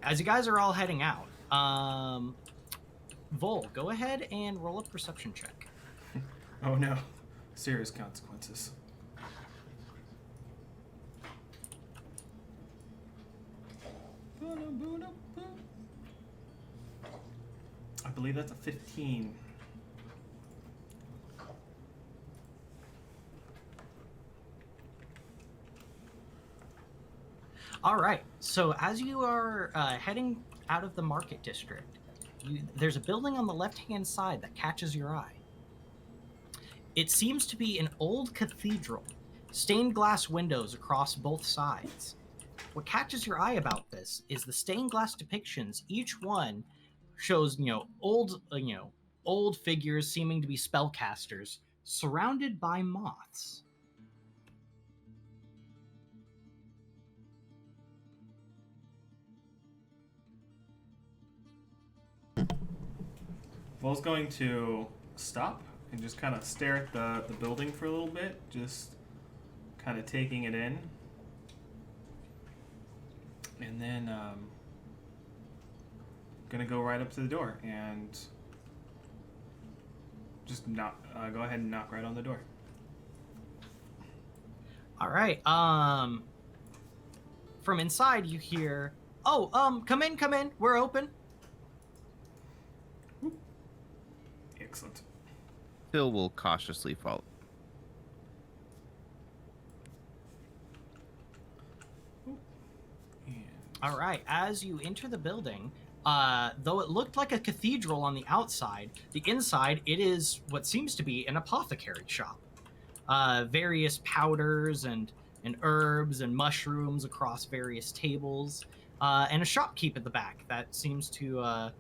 as you guys are all heading out, Vol, go ahead and roll a perception check. Oh no. Serious consequences. I believe that's a 15. All right. So as you are heading out of the market district, there's a building on the left-hand side that catches your eye. It seems to be an old cathedral, stained glass windows across both sides. What catches your eye about this is the stained glass depictions. Each one shows, old figures seeming to be spellcasters, surrounded by moths. Vol's going to stop and just kind of stare at the building for a little bit, just kind of taking it in. And then gonna go right up to the door and just go ahead and knock right on the door. All right. From inside you hear, "Oh, come in. We're open." Excellent. Phil will cautiously follow. All right. As you enter the building, though it looked like a cathedral on the outside, the inside, it is what seems to be an apothecary shop. Various powders and herbs and mushrooms across various tables, and a shopkeep at the back that seems to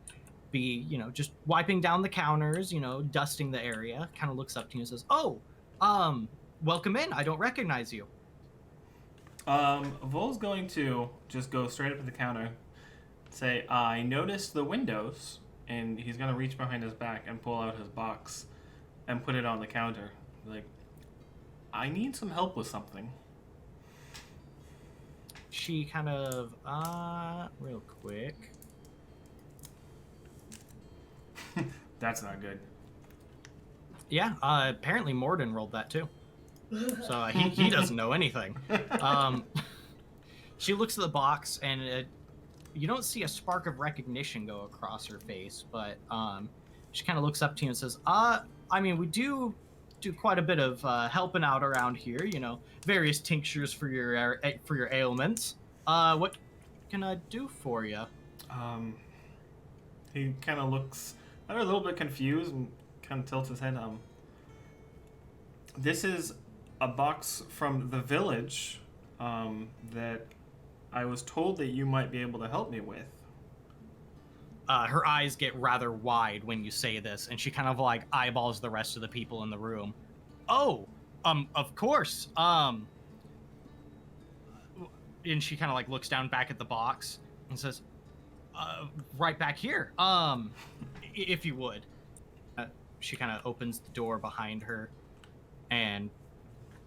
be, just wiping down the counters, dusting the area. Kind of looks up to you and says, "Oh, welcome in. I don't recognize you." Vol's going to just go straight up to the counter, say, "I noticed the windows," and he's going to reach behind his back and pull out his box and put it on the counter. Like, "I need some help with something." She kind of, real quick. That's not good. Yeah, apparently Morden rolled that too. So he doesn't know anything. She looks at the box, and you don't see a spark of recognition go across her face, but she kind of looks up to you and says, we do quite a bit of helping out around here, various tinctures for your ailments. What can I do for you?" He kind of looks a little bit confused and kind of tilts his head. This is a box from the village that I was told that you might be able to help me with. Her eyes get rather wide when you say this, and she kind of eyeballs the rest of the people in the room. "Oh, of course. And she kind of looks down back at the box and says, "Right back here. If you would." She kind of opens the door behind her and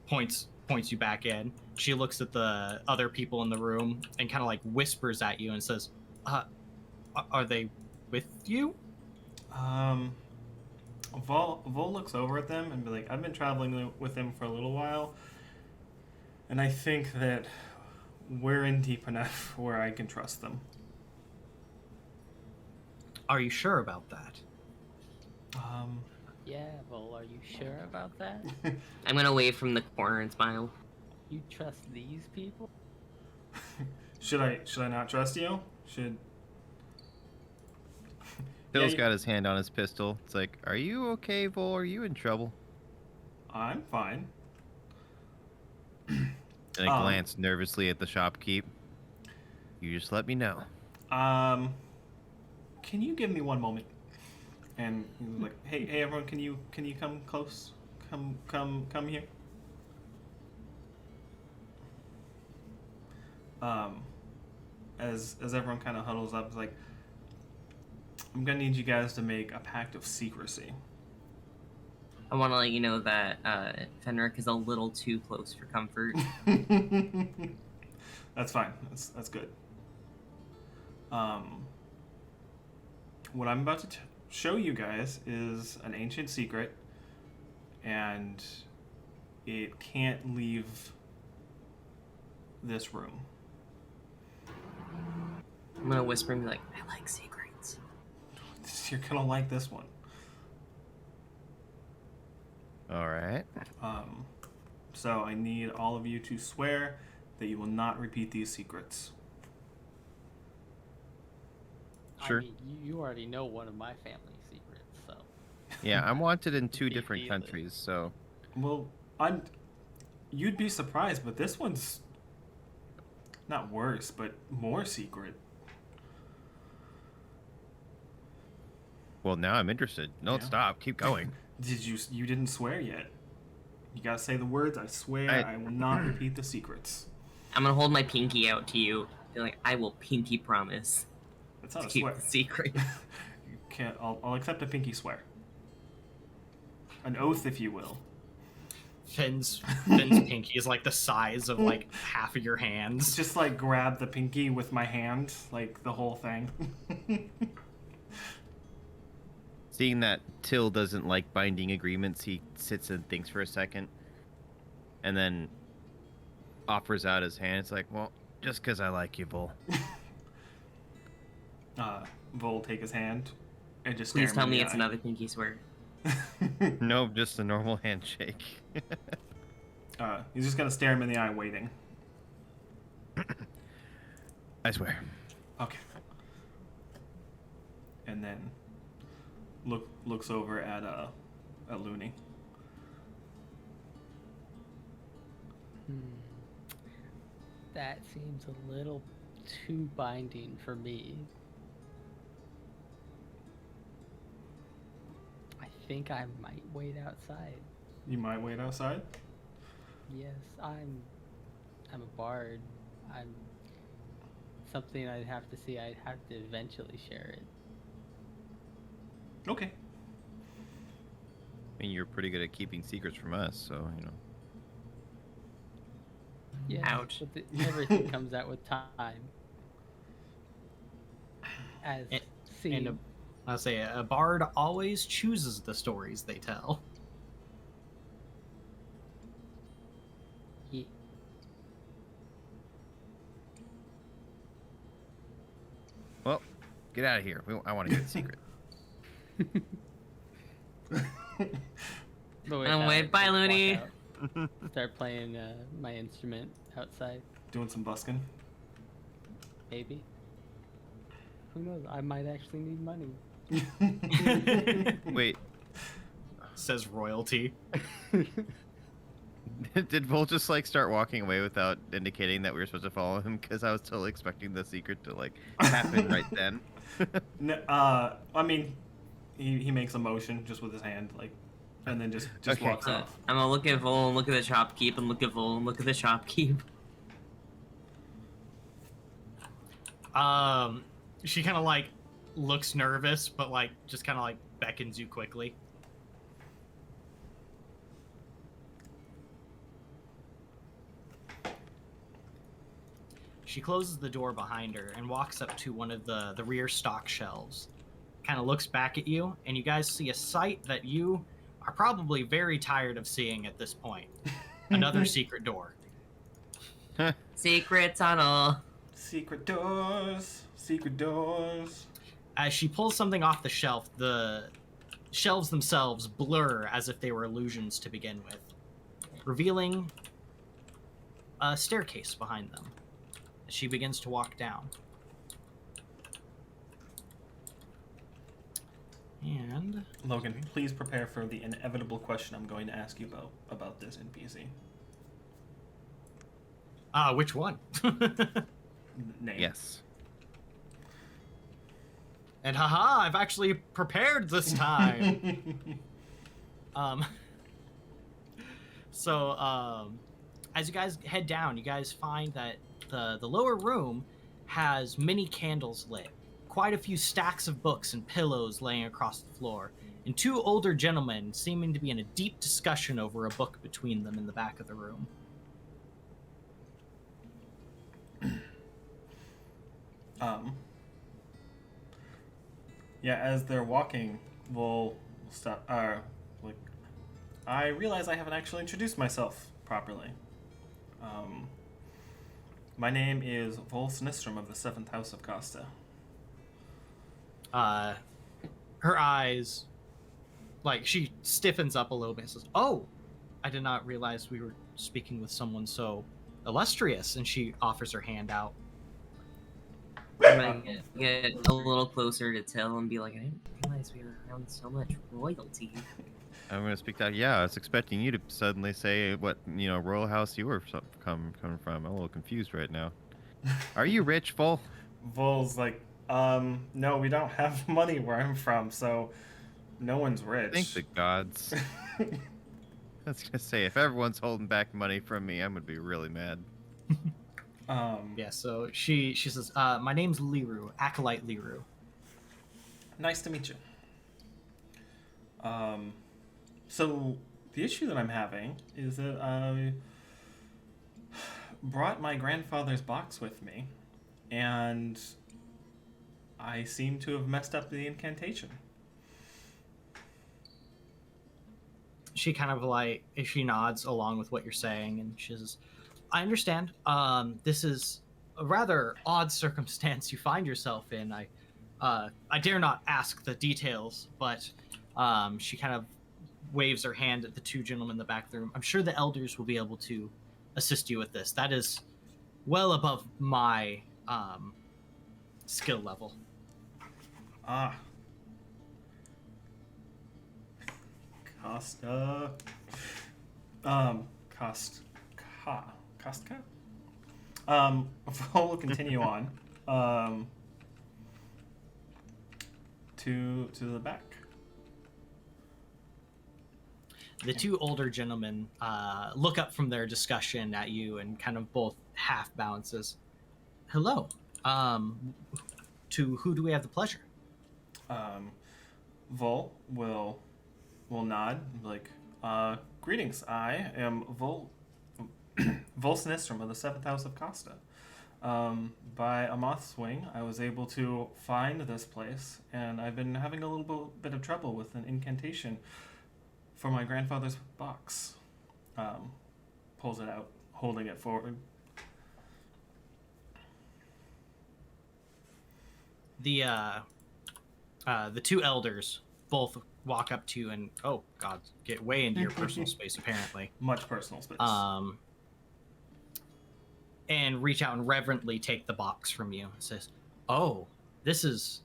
points you back in. She looks at the other people in the room and kind of whispers at you and says, "Are they with you?" Vol looks over at them and be like, "I've been traveling with them for a little while, and I think that we're in deep enough where I can trust them." "Are you sure about that?" Yeah, well, are you sure about that? I'm gonna wave from the corner and smile. You trust these people? Should I not trust you? Phil's got his hand on his pistol. It's like, "Are you okay, Vol? Are you in trouble?" I'm fine. And I glance nervously at the shopkeep. "You just let me know." Can you give me one moment? And he's like, hey everyone, can you come close? Come here. As everyone kind of huddles up, it's like, "I'm gonna need you guys to make a pact of secrecy." I want to let you know that Fenrick is a little too close for comfort. That's fine. That's good. What I'm about to show you guys is an ancient secret, and it can't leave this room. I'm gonna whisper and be like, I like secrets. You're gonna like this one. All right. So I need all of you to swear that you will not repeat these secrets. Sure. I mean, you already know one of my family secrets, so. Yeah, I'm wanted in 2 Big different deal. countries, so Well, you'd be surprised, but this one's not worse, but more secret. well, now I'm interested. No, Yeah. stop. Keep going. You didn't swear yet. You gotta say the words, I swear I will not repeat the secrets. I'm gonna hold my pinky out to you. Be like, I will pinky promise That's to not a keep swear. the secret. You can't. I'll accept a pinky swear. An oath, if you will. Finn's pinky is like the size of like half of your hands. Just like grab the pinky with my hand, like the whole thing. Seeing that Till doesn't like binding agreements, he sits and thinks for a second, and then offers out his hand. It's like, well, just because I like you, Bull. Vol take his hand and just stare Please him tell in me the it's eye. another pinky swear. No, just a normal handshake. He's just gonna stare him in the eye, waiting. I swear. Okay. And then looks over at Luny. That seems a little too binding for me. I think I might wait outside. You might wait outside. Yes, I'm a bard. I'm something I'd have to see. I'd have to eventually share it. Okay. I mean, you're pretty good at keeping secrets from us, so, you know. Yes, Ouch. but everything comes out with time. As seen. And I'll say a bard always chooses the stories they tell. Ye- Well, get out of here. I want to get a secret. But with I'm that, wait, I bye, just walk Looney. out, start playing my instrument outside. Doing some busking. Maybe. Who knows? I might actually need money. Wait, Says royalty. did Bull just, like, start walking away without indicating that we were supposed to follow him? Because I was totally expecting the secret to, like, happen right then. No, I mean, he makes a motion just with his hand, like, and then just Okay. walks So, off. I'm gonna look at Vol and look at the shopkeep and look at Vol and look at the shopkeep. She kind of like looks nervous, but like just kind of like beckons you quickly. She closes the door behind her and walks up to one of the rear stock shelves. Kind of looks back at you, and you guys see a sight that you are probably very tired of seeing at this point. Another secret door. Secret tunnel. Secret doors. Secret doors. As she pulls something off the shelf, the shelves themselves blur as if they were illusions to begin with, revealing a staircase behind them as she begins to walk down. And Logan, please prepare for the inevitable question I'm going to ask you about this NPC. which one? Name. Yes. And haha, I've actually prepared this time. As you guys head down, you guys find that the lower room has many candles lit, quite a few stacks of books and pillows laying across the floor, and 2 older gentlemen seeming to be in a deep discussion over a book between them in the back of the room. Yeah, as they're walking, we'll stop. Like, I realize I haven't actually introduced myself properly. My name is Vol Sinistrum of the 7th House of Costa. Her eyes, like, she stiffens up a little bit and says, "Oh, I did not realize we were speaking with someone so illustrious," and she offers her hand out. I'm gonna get a little closer to Till and be like, I didn't realize we were around so much royalty. I'm gonna speak that. Yeah, I was expecting you to suddenly say what royal house you were coming from. I'm a little confused right now. Are you rich, Vol? Vol's like, no, we don't have money where I'm from, so no one's rich. Thank the gods. I was gonna say, if everyone's holding back money from me, I'm gonna be really mad. Yeah, so she says, "My name's Liru, Acolyte Liru." Nice to meet you. So the issue that I'm having is that I brought my grandfather's box with me, and I seem to have messed up the incantation. She kind of like, she nods along with what you're saying, and she says, "I understand. This is a rather odd circumstance you find yourself in. I dare not ask the details, but she kind of waves her hand at the two gentlemen in the back of the room. I'm sure the elders will be able to assist you with this. That is well above my skill level." Ah. Costa. Costa? We'll continue on. To the back. The two older gentlemen look up from their discussion at you and kind of both half bounces. "Hello. To who do we have the pleasure?" Vol will nod, like, greetings. I am Vol Sinistrum of the 7th House of Costa. By a moth's wing, I was able to find this place, and I've been having a little bit of trouble with an incantation for my grandfather's box. Pulls it out, holding it forward. The two elders both walk up to you and, oh god, get way into your personal space apparently. Much personal space. And reach out and reverently take the box from you. It says, "Oh, this is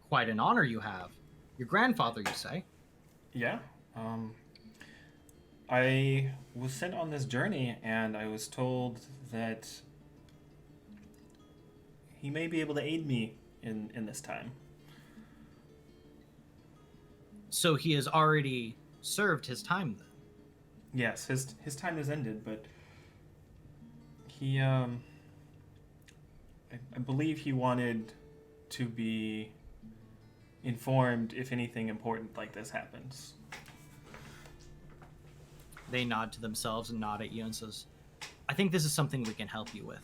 quite an honor you have. Your grandfather, you say?" Yeah. I was sent on this journey, and I was told that he may be able to aid me in this time. So he has already served his time then? Yes, his time has ended, but he, I believe he wanted to be informed if anything important like this happens. They nod to themselves and nod at you and says, "I think this is something we can help you with.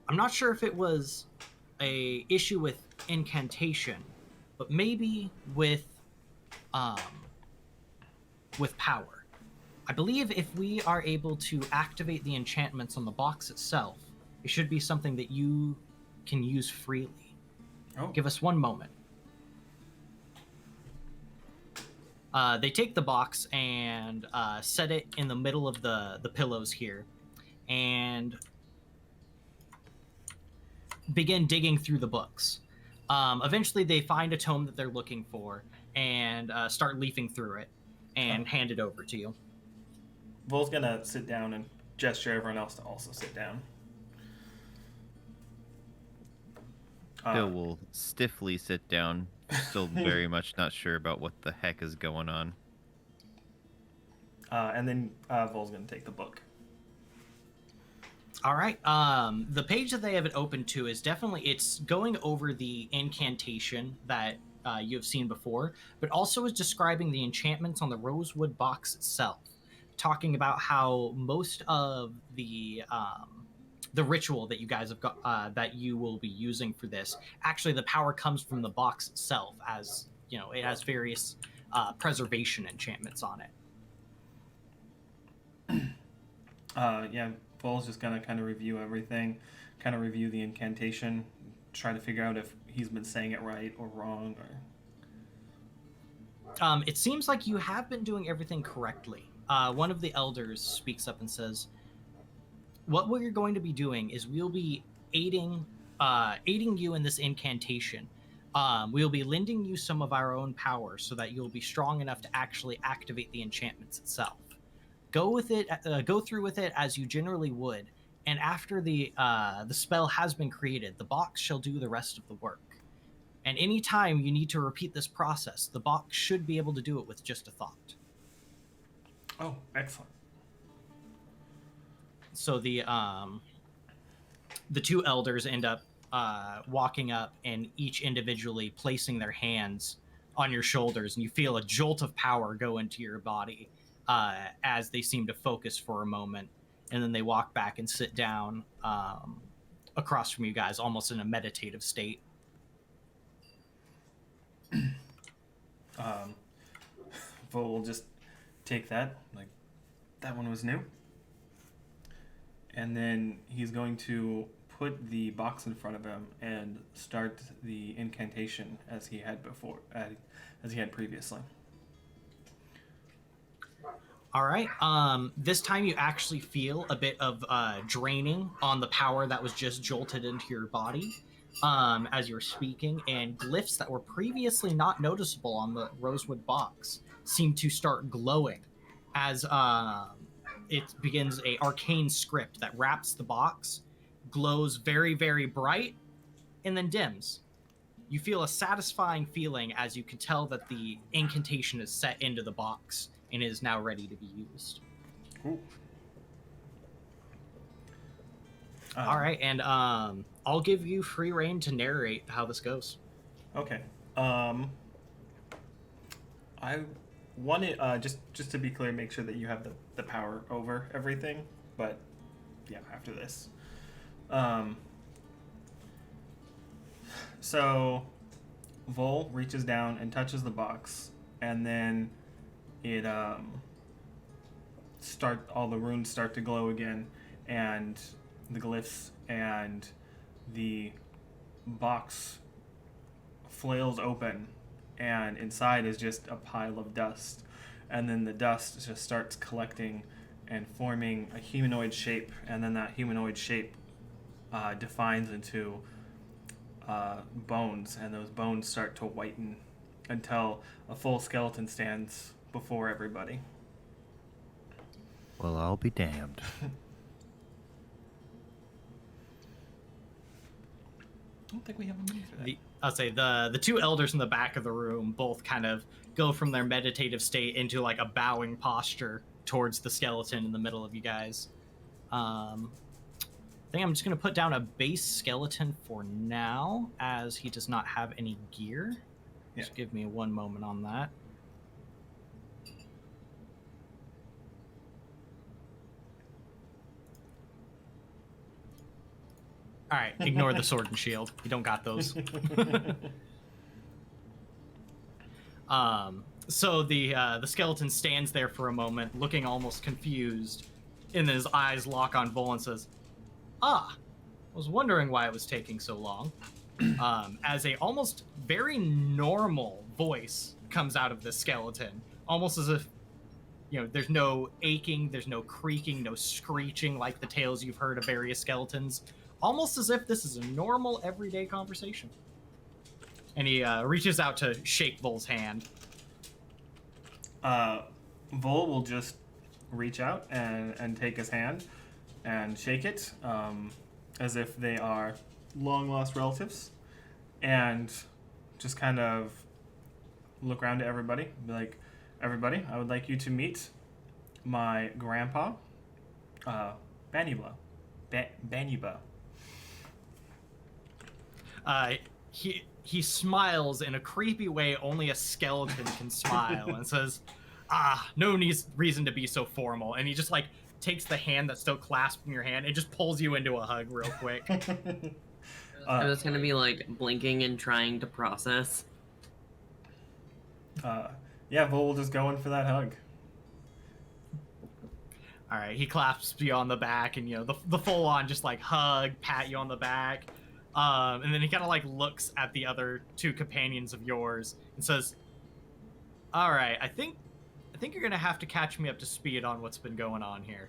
I'm not sure if it was a issue with incantation, but maybe with power. I believe if we are able to activate the enchantments on the box itself, it should be something that you can use freely. Oh. Give us one moment." They take the box and set it in the middle of the pillows here and begin digging through the books. Eventually, they find a tome that they're looking for and start leafing through it and hand it over to you. Vol's gonna sit down and gesture everyone else to also sit down. Phil will stiffly sit down, still very much not sure about what the heck is going on. And then Vol's gonna take the book. All right. The page that they have it open to is definitely, it's going over the incantation that you have seen before, but also is describing the enchantments on the rosewood box itself, talking about how most of the ritual that you guys have got, that you will be using for this, actually the power comes from the box itself, as it has various preservation enchantments on it. Yeah, Vol's just gonna kind of review everything, kind of review the incantation, try to figure out if he's been saying it right or wrong. Or It seems like you have been doing everything correctly. One of the elders speaks up and says, "What we're going to be doing is we'll be aiding you in this incantation. We'll be lending you some of our own power so that you'll be strong enough to actually activate the enchantments itself. Go through with it as you generally would, and after the spell has been created, the box shall do the rest of the work. And any time you need to repeat this process, the box should be able to do it with just a thought." Oh, excellent. So the two elders end up walking up and each individually placing their hands on your shoulders, and you feel a jolt of power go into your body as they seem to focus for a moment, and then they walk back and sit down across from you guys, almost in a meditative state. Vol will just take that, like, that one was new. And then he's going to put the box in front of him and start the incantation as he had previously. All right. This time you actually feel a bit of draining on the power that was just jolted into your body as you were speaking, and glyphs that were previously not noticeable on the rosewood box seem to start glowing as it begins a arcane script that wraps the box, glows very, very bright, and then dims. You feel a satisfying feeling as you can tell that the incantation is set into the box and is now ready to be used. Cool. All right, and I'll give you free reign to narrate how this goes. Okay. I want it just to be clear, make sure that you have the power over everything. But yeah, after this. So Vol reaches down and touches the box, and then it all the runes start to glow again, and the glyphs, and the box flails open, and inside is just a pile of dust, and then the dust just starts collecting and forming a humanoid shape, and then that humanoid shape defines into bones, and those bones start to whiten until a full skeleton stands before everybody. Well, I'll be damned. I don't think we have a minute for that. I'll say the two elders in the back of the room both kind of go from their meditative state into like a bowing posture towards the skeleton in the middle of you guys. I think I'm just going to put down a base skeleton for now, as he does not have any gear. Yeah. Just give me one moment on that. All right, ignore the sword and shield. You don't got those. So the skeleton stands there for a moment, looking almost confused, and then his eyes lock on Vol and says, "Ah, I was wondering why it was taking so long." As a almost very normal voice comes out of the skeleton, almost as if, there's no aching, there's no creaking, no screeching like the tales you've heard of various skeletons. Almost as if this is a normal, everyday conversation. And he reaches out to shake Vol's hand. Vol will just reach out and take his hand and shake it as if they are long-lost relatives, and just kind of look around to everybody, be like, "Everybody, I would like you to meet my grandpa, Banuba. Banuba." He smiles in a creepy way only a skeleton can smile, and says, "No reason to be so formal." And he just takes the hand that's still clasped in your hand and just pulls you into a hug real quick. I was gonna be blinking and trying to process. Yeah, Vol will just go in for that hug. All right, he claps you on the back, and the full on just like hug, pat you on the back, and then he kind of like looks at the other two companions of yours and says, "All right, I think you're gonna have to catch me up to speed on what's been going on here."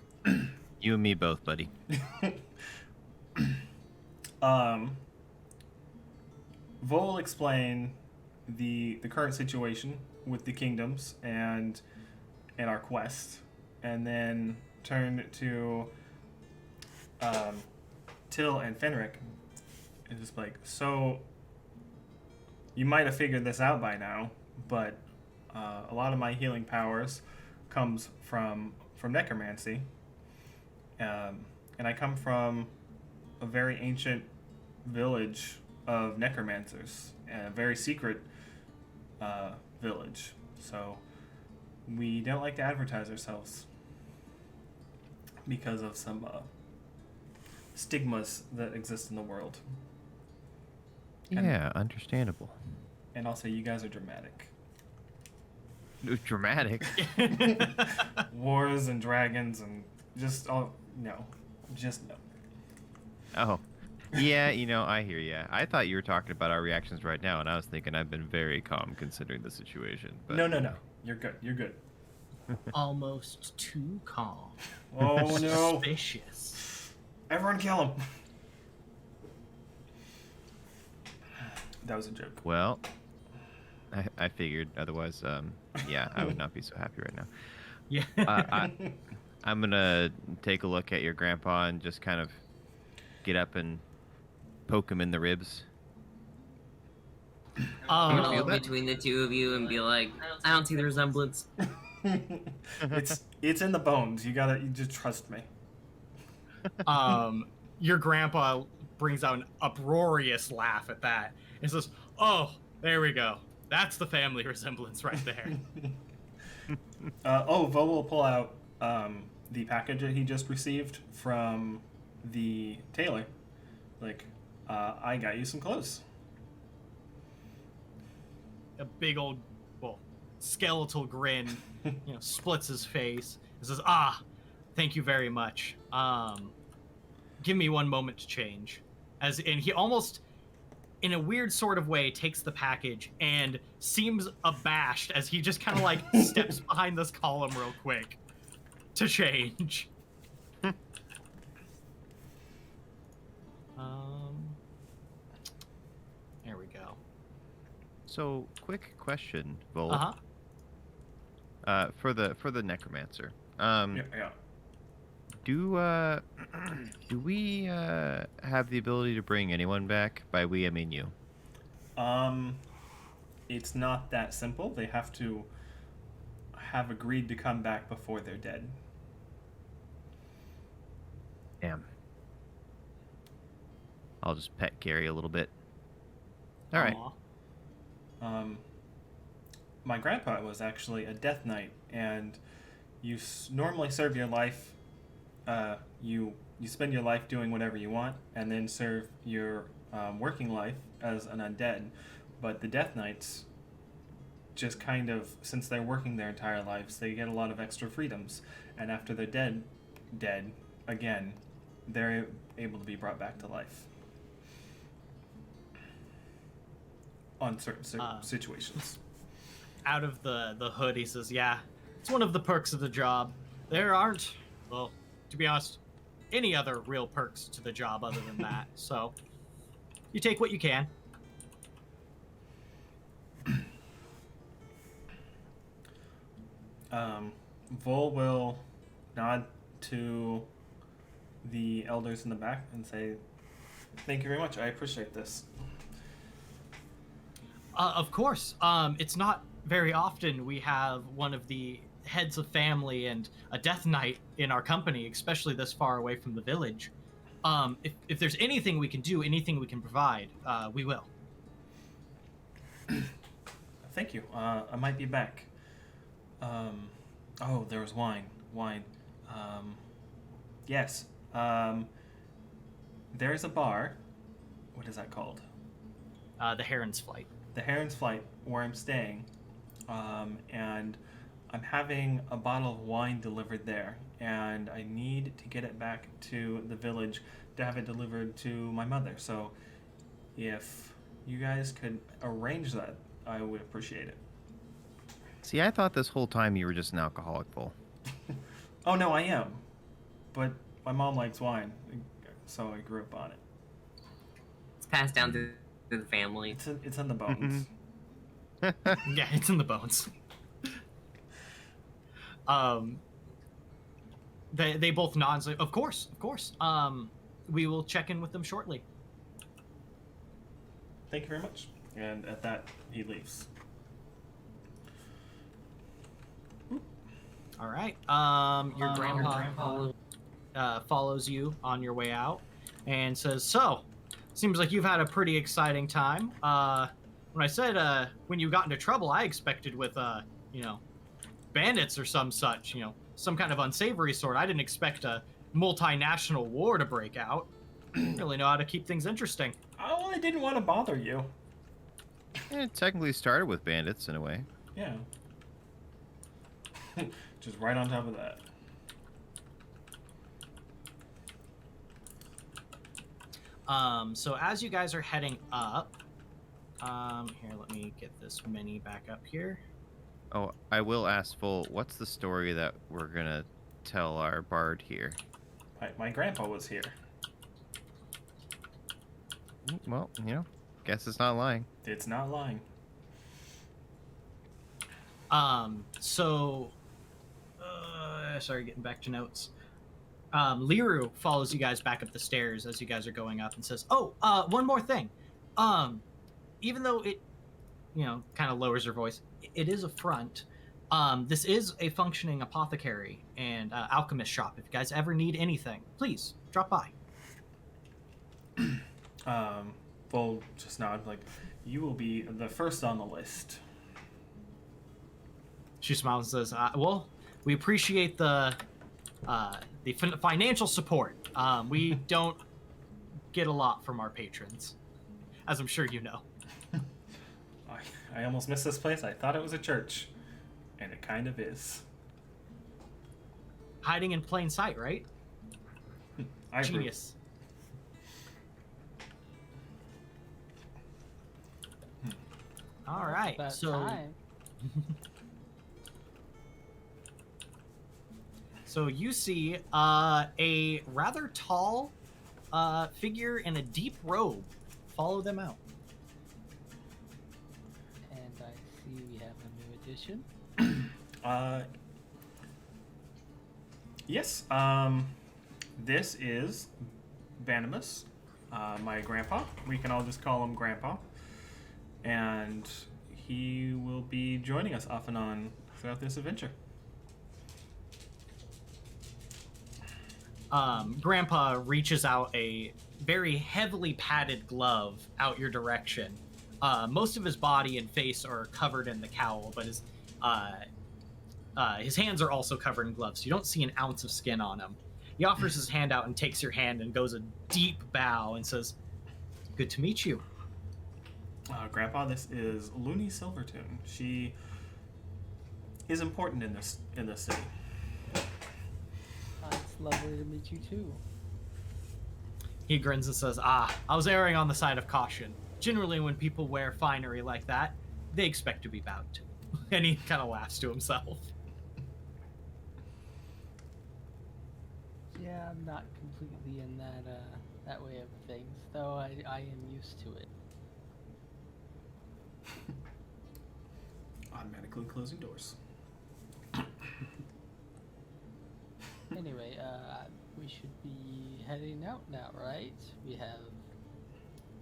You and me both, buddy. Vol will explain the current situation with the kingdoms and our quest, and then turn to Till and Fenrick, and just like, so you might have figured this out by now, but a lot of my healing powers comes from necromancy, and I come from a very ancient village of necromancers, and a very secret village. So we don't like to advertise ourselves because of some stigmas that exist in the world. Yeah, understandable. And also, you guys are dramatic. Dramatic. Wars and dragons and just no. Oh. Yeah, I hear ya. I thought you were talking about our reactions right now, and I was thinking I've been very calm considering the situation. But No. You're good. Almost too calm. Oh no. Suspicious. Everyone kill him. That was a joke. Well, I figured. Otherwise, yeah, I would not be so happy right now. Yeah. I'm gonna take a look at your grandpa and just kind of get up and poke him in the ribs. I'm feel gonna look that? between the two of you and be like, I don't see the resemblance. It's in the bones. You just trust me. Your grandpa brings out an uproarious laugh at that and says, "Oh, there we go. That's the family resemblance right there." Vo will pull out the package that he just received from the tailor. Like, I got you some clothes. A big old, skeletal grin, splits his face and says, "Thank you very much. Give me one moment to change." And he almost, in a weird sort of way, takes the package and seems abashed as he just kind of like steps behind this column real quick to change. There we go. So, quick question, Vol. Uh-huh. For the necromancer. Yeah. Do we have the ability to bring anyone back? By we, I mean you. It's not that simple. They have to have agreed to come back before they're dead. Damn. I'll just pet Gary a little bit. All right. Aw. My grandpa was actually a death knight, and you normally serve your life. You spend your life doing whatever you want, and then serve your working life as an undead. But the death knights, just kind of, since they're working their entire lives, they get a lot of extra freedoms, and after they're dead again, they're able to be brought back to life on certain situations. Out of the hood, he says, "Yeah, it's one of the perks of the job. There aren't, well, to be honest, any other real perks to the job other than that. So you take what you can." Vol will nod to the elders in the back and say, "Thank you very much. I appreciate this." Of course. It's not very often we have one of the heads of family and a death knight in our company, especially this far away from the village. If there's anything we can do, anything we can provide, we will. Thank you. I might be back. There was wine. Yes. There's a bar. What is that called? The Heron's Flight. The Heron's Flight, where I'm staying, and I'm having a bottle of wine delivered there, and I need to get it back to the village to have it delivered to my mother. So if you guys could arrange that, I would appreciate it. See, I thought this whole time you were just an alcoholic, Vol. Oh no, I am, but my mom likes wine, so I grew up on it. It's passed down to the family. It's in the bones. Yeah, it's in the bones. They both nod and say, of course. We will check in with them shortly. Thank you very much. And at that, he leaves. All right. Your grandpa follows you on your way out and says, so, seems like you've had a pretty exciting time. When I said when you got into trouble, I expected with, bandits or some such, some kind of unsavory sort. I didn't expect a multinational war to break out. Really know how to keep things interesting. Oh, I didn't want to bother you. It technically started with bandits in a way. Yeah. Just right on top of that. So as you guys are heading up, here, let me get this mini back up here. Oh, I will ask Vol, what's the story that we're gonna tell our bard here? My grandpa was here. Well, guess it's not lying. It's not lying. Sorry, getting back to notes. Liru follows you guys back up the stairs as you guys are going up and says, one more thing. Even though it, kind of lowers her voice, it is a front. This is a functioning apothecary and alchemist shop. If you guys ever need anything, please drop by. Vol just nods like, you will be the first on the list. She smiles and says, well, we appreciate the financial support. We don't get a lot from our patrons, as I'm sure you know. I almost missed this place. I thought it was a church, and it kind of is. Hiding in plain sight, right? I approve. Genius. All right, About so time. so you see a rather tall figure in a deep robe follow them out. And I see we have a new addition. Yes. This is Banimus, my grandpa. We can all just call him Grandpa. And he will be joining us off and on throughout this adventure. Grandpa reaches out a very heavily padded glove out your direction. Most of his body and face are covered in the cowl, but his hands are also covered in gloves. So you don't see an ounce of skin on him. He offers his hand out and takes your hand and goes a deep bow and says, "Good to meet you." Grandpa, this is Luny Silvertune. She is important in this city. It's lovely to meet you too. He grins and says, I was erring on the side of caution. Generally, when people wear finery like that, they expect to be bowed to." And he kind of laughs to himself. Yeah, I'm not completely in that way of things, though I am used to it. Automatically closing doors. Anyway, we should be heading out now, right? We have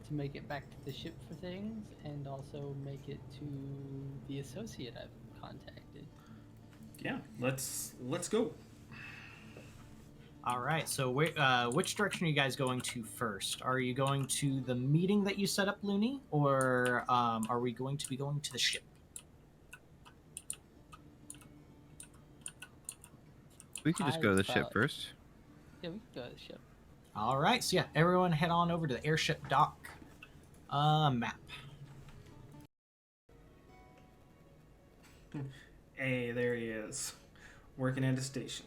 to make it back to the ship for things, and also make it to the associate I've contacted. Yeah, let's go. All right, so which direction are you guys going to first? Are you going to the meeting that you set up, Luny, or are we going to be going to the ship? We could just go to the ship first. Yeah, we can go to the ship. All right, so yeah, everyone head on over to the airship dock map. Hey, there he is. Working at a station.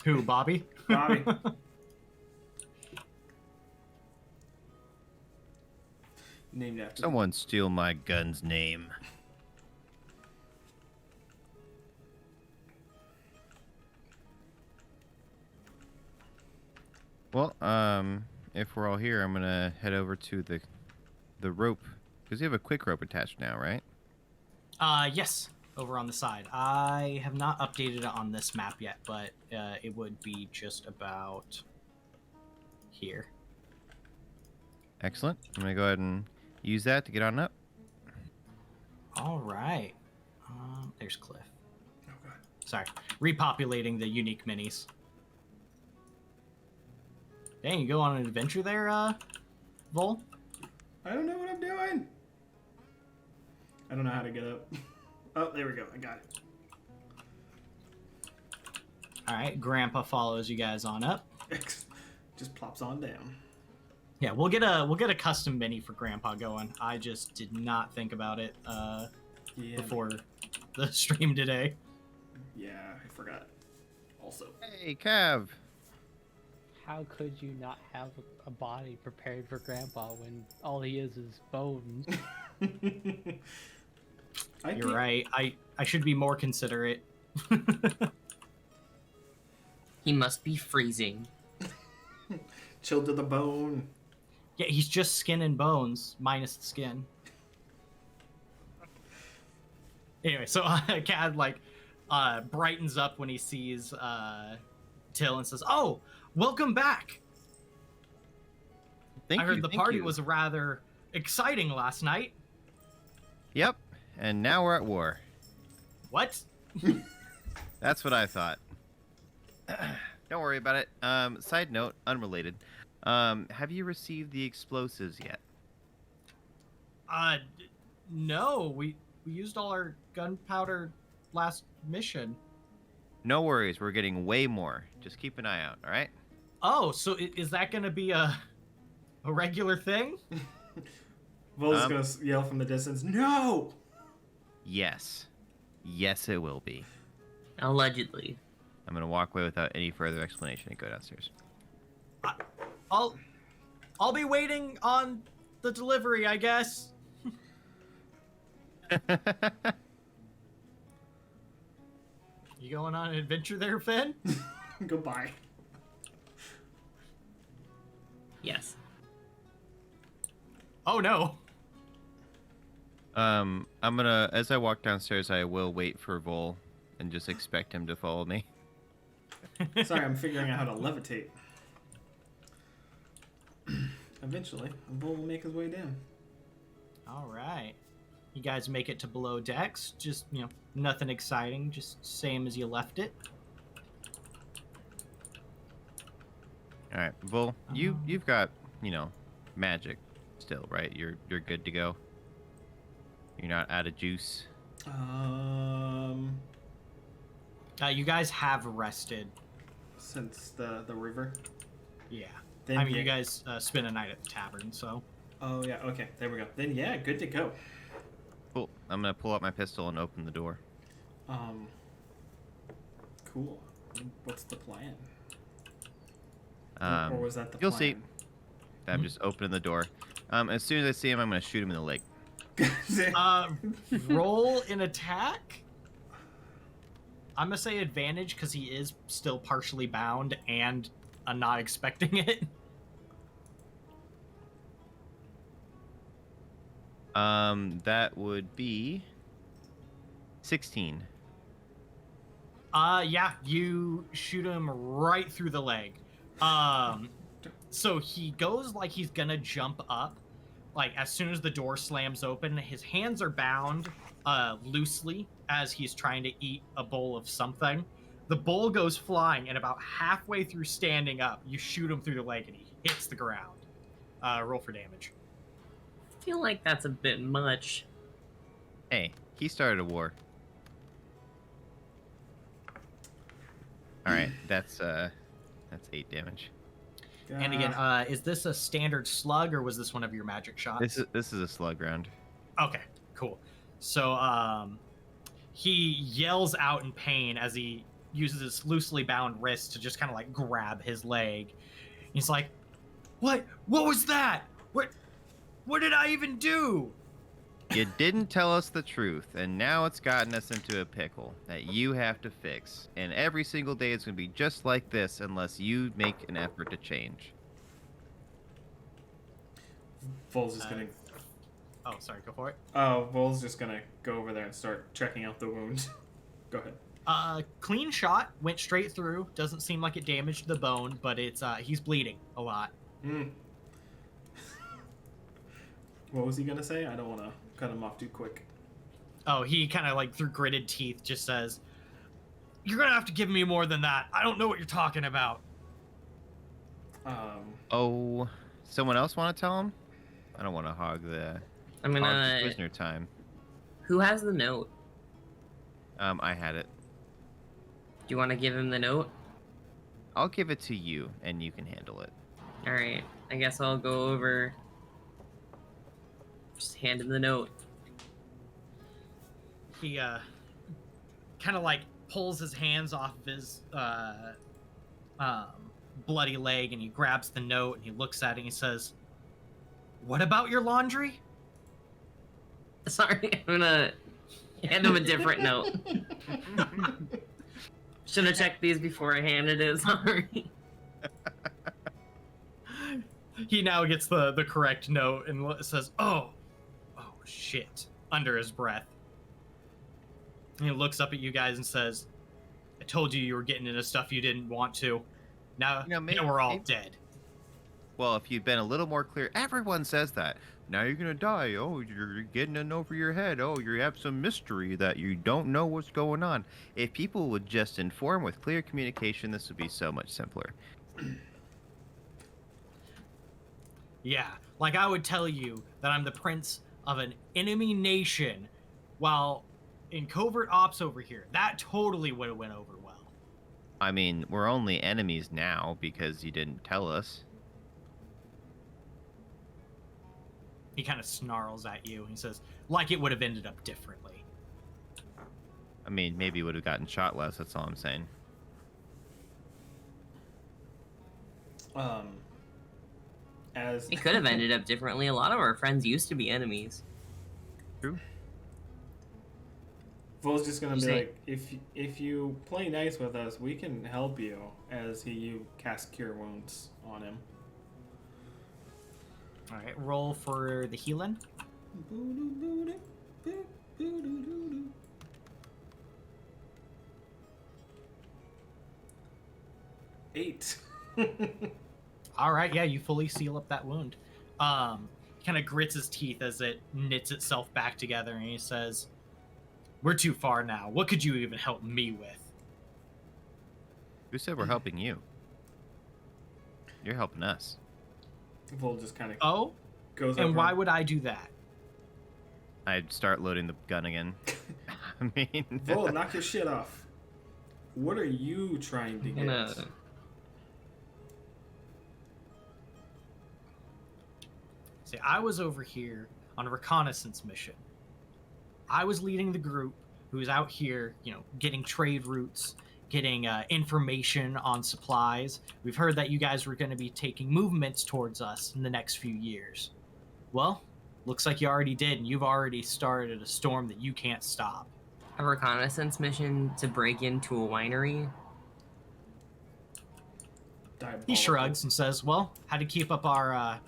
Who, Bobby? Bobby. Named after Someone steal my gun's name. Well, if we're all here, I'm gonna head over to the rope, because you have a quick rope attached now, right? Yes, over on the side. I have not updated it on this map yet, but it would be just about here. Excellent. I'm gonna go ahead and use that to get on up. All right. There's Cliff. Oh god. Sorry, repopulating the unique minis. Dang, you go on an adventure there, Vol? I don't know what I'm doing. I don't know how to get up. Oh, there we go. I got it. All right, Grandpa follows you guys on up. Just plops on down. Yeah, we'll get a custom mini for Grandpa going. I just did not think about it Yeah. before the stream today. Yeah, I forgot. Also. Hey, Cav. How could you not have a body prepared for Grandpa when all he is bones? You're right. I should be more considerate. He must be freezing. Chilled to the bone. Yeah, he's just skin and bones, minus the skin. Anyway, so Cad brightens up when he sees Till and says, "Oh, welcome back. I heard the party was rather exciting last night." Yep, and now we're at war. What? That's what I thought. Don't worry about it. Side note, unrelated. Have you received the explosives yet? No. We used all our gunpowder last mission. No worries, we're getting way more. Just keep an eye out, all right? Oh, so is that going to be a regular thing? Vol's gonna yell from the distance, "No!" Yes. Yes, it will be. Allegedly. I'm gonna walk away without any further explanation and go downstairs. I'll be waiting on the delivery, I guess. You going on an adventure there, Finn? Goodbye. Yes. Oh no. I'm gonna, as I walk downstairs, I will wait for Vol and just expect him to follow me. Sorry, I'm figuring out how to levitate. Eventually, Vol will make his way down. All right. You guys make it to below decks. Just, nothing exciting. Just same as you left it. All right, Vol, you've got, magic still, right? You're good to go. You're not out of juice. You guys have rested. Since the river. Yeah. Then, You guys spent a night at the tavern, so. Oh yeah. Okay. There we go. Then yeah, good to go. Cool. I'm gonna pull out my pistol and open the door. Cool. What's the plan? Or was that the You'll plan? see. I'm just opening the door. As soon as I see him, I'm gonna shoot him in the leg. Roll an attack. I'm gonna say advantage because he is still partially bound and I'm not expecting it. That would be 16. Yeah, you shoot him right through the leg. So he goes like he's gonna jump up. Like, as soon as the door slams open, his hands are bound loosely as he's trying to eat a bowl of something. The bowl goes flying, and about halfway through standing up, you shoot him through the leg, and he hits the ground. Roll for damage. I feel like that's a bit much. Hey, he started a war. All right, that's 8 damage. And again, is this a standard slug, or was this one of your magic shots? This is a slug round. Okay, cool. So he yells out in pain as he uses his loosely bound wrist to just kind of like grab his leg. He's like, "What? What was that? What did I even do?" You didn't tell us the truth, and now it's gotten us into a pickle that you have to fix. And every single day is going to be just like this unless you make an effort to change. Vol's just gonna. Oh, sorry. Go for it. Oh, Vol's just gonna go over there and start checking out the wound. Go ahead. Clean shot, went straight through. Doesn't seem like it damaged the bone, but it's he's bleeding a lot. What was he gonna say? I don't want to cut him off too quick. Oh, he kind of like through gritted teeth just says, "You're gonna have to give me more than that. I don't know what you're talking about." Oh, someone else want to tell him? I don't want to hog the prisoner time. Who has the note? I had it. Do you want to give him the note? I'll give it to you, and you can handle it. All right. I guess I'll go over. Just hand him the note. He kind of like pulls his hands off of his bloody leg, and he grabs the note and he looks at it and he says, "What about your laundry?" Sorry, I'm gonna hand him a different note. Should have checked these before I handed it. Sorry. He now gets the correct note and says, "Oh shit," under his breath. And he looks up at you guys and says, "I told you were getting into stuff you didn't want to. Now, now we're all dead." Well, if you'd been a little more clear, everyone says that. Now you're gonna die. Oh, you're getting in over your head. Oh, you have some mystery that you don't know what's going on. If people would just inform with clear communication, this would be so much simpler. Yeah, like I would tell you that I'm the prince of an enemy nation while in covert ops over here. That totally would have went over well. I mean, we're only enemies now because you didn't tell us. He kind of snarls at you and he says, like it would have ended up differently. I mean, maybe you would have gotten shot less, that's all I'm saying. As It could have ended up differently. A lot of our friends used to be enemies. True. Vol's just gonna be like, if you play nice with us, we can help you. As you cast Cure Wounds on him. All right, roll for the healing. 8. All right, yeah, you fully seal up that wound. Kind of grits his teeth as it knits itself back together, and he says, "We're too far now. What could you even help me with?" Who said we're helping you? You're helping us. Vol just kind of and goes over. why would I do that? I'd start loading the gun again. I mean... Vol, knock your shit off. What are you trying to get? See, I was over here on a reconnaissance mission. I was leading the group who was out here, getting trade routes, getting information on supplies. We've heard that you guys were going to be taking movements towards us in the next few years. Well, looks like you already did, and you've already started a storm that you can't stop. A reconnaissance mission to break into a winery? He shrugs and says, "Well, had to keep up our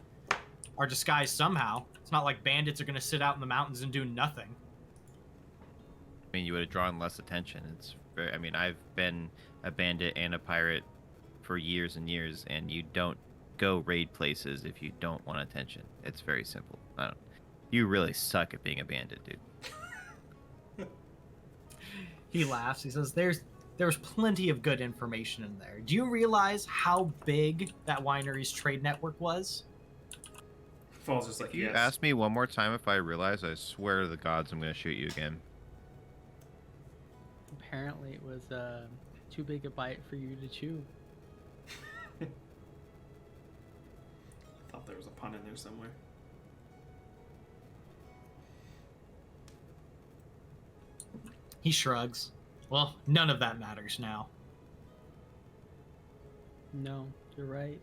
disguise somehow. It's not like bandits are going to sit out in the mountains and do nothing." I mean, you would have drawn less attention. It's very, I mean, I've been a bandit and a pirate for years and years, and you don't go raid places if you don't want attention. It's very simple. You really suck at being a bandit, dude. He laughs. He says, There's plenty of good information in there. Do you realize how big that winery's trade network was?" Falls just like, If you yes. ask me one more time if I realize, I swear to the gods I'm going to shoot you again. Apparently it was too big a bite for you to chew. Thought there was a pun in there somewhere. He shrugs. Well, none of that matters now. No, you're right.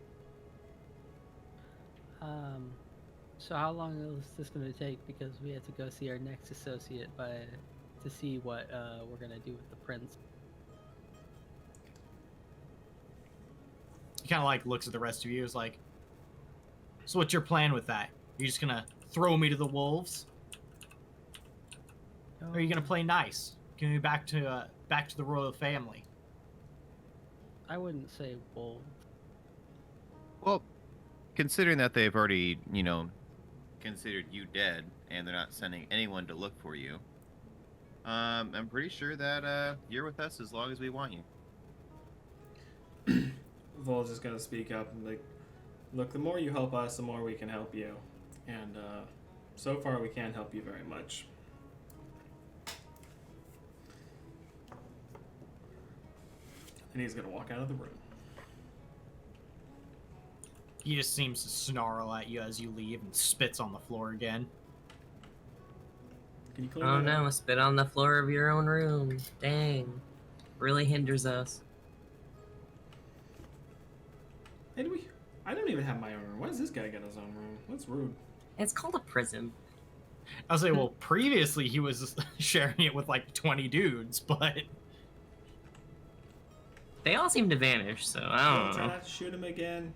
So how long is this going to take? Because we have to go see our next associate to see what we're going to do with the prince. He kind of like looks at the rest of you. Is like, so what's your plan with that? You're just gonna throw me to the wolves? Or are you gonna play nice? Give me back to the royal family? I wouldn't say wolf. Well, considering that they've already, considered you dead, and they're not sending anyone to look for you, I'm pretty sure that you're with us as long as we want you. Vol's just gonna speak up and like, look, the more you help us, the more we can help you. And so far we can't help you very much. And he's gonna walk out of the room. He just seems to snarl at you as you leave and spits on the floor again. Can you clear Oh that no, up? spit on the floor of your own room. Dang. Really hinders us. Hey, I don't even have my own room. Why does this guy get his own room? That's rude. It's called a prison. I was like, well, previously he was sharing it with like 20 dudes, but They all seem to vanish, so I don't Try know. not to shoot him again.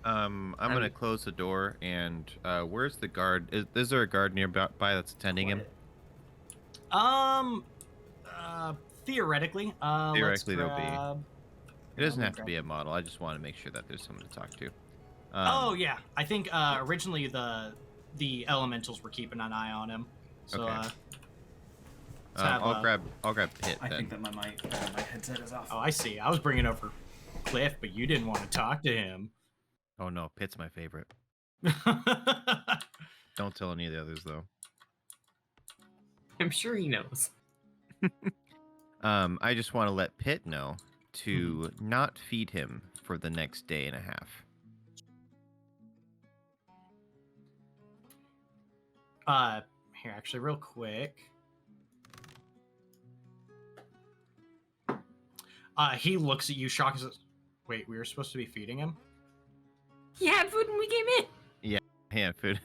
I'm gonna close the door, and where's the guard? Is there a guard nearby that's attending him? theoretically, Theoretically, let's there'll be. grab... It doesn't I'll have to grab- be a model. I just want to make sure that there's someone to talk to. Oh yeah, I think originally the elementals were keeping an eye on him. So Okay. let's have, I'll grab Pit I then. think that my headset is off. Oh, I see. I was bringing over Cliff, but you didn't want to talk to him. Oh no, Pit's my favorite. Don't tell any of the others though. I'm sure he knows. I just want to let Pit know to not feed him for the next day and a half. Here, actually, real quick. He looks at you, shocked, and says, "Wait, we were supposed to be feeding him?" He had food when we came in. Hand food.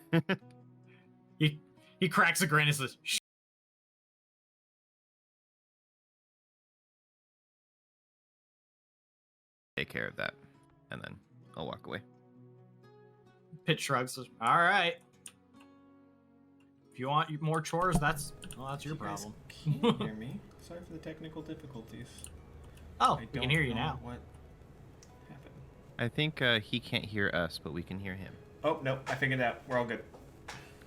He cracks a grin and says, "Shh." Take care of that, and then I'll walk away. Pit shrugs, says, "All right. If you want more chores, that's your You guys problem." can't hear me. Sorry for the technical difficulties. Oh, I we can don't hear you know now. What happened? I think he can't hear us, but we can hear him. Oh no, I figured it out. We're all good.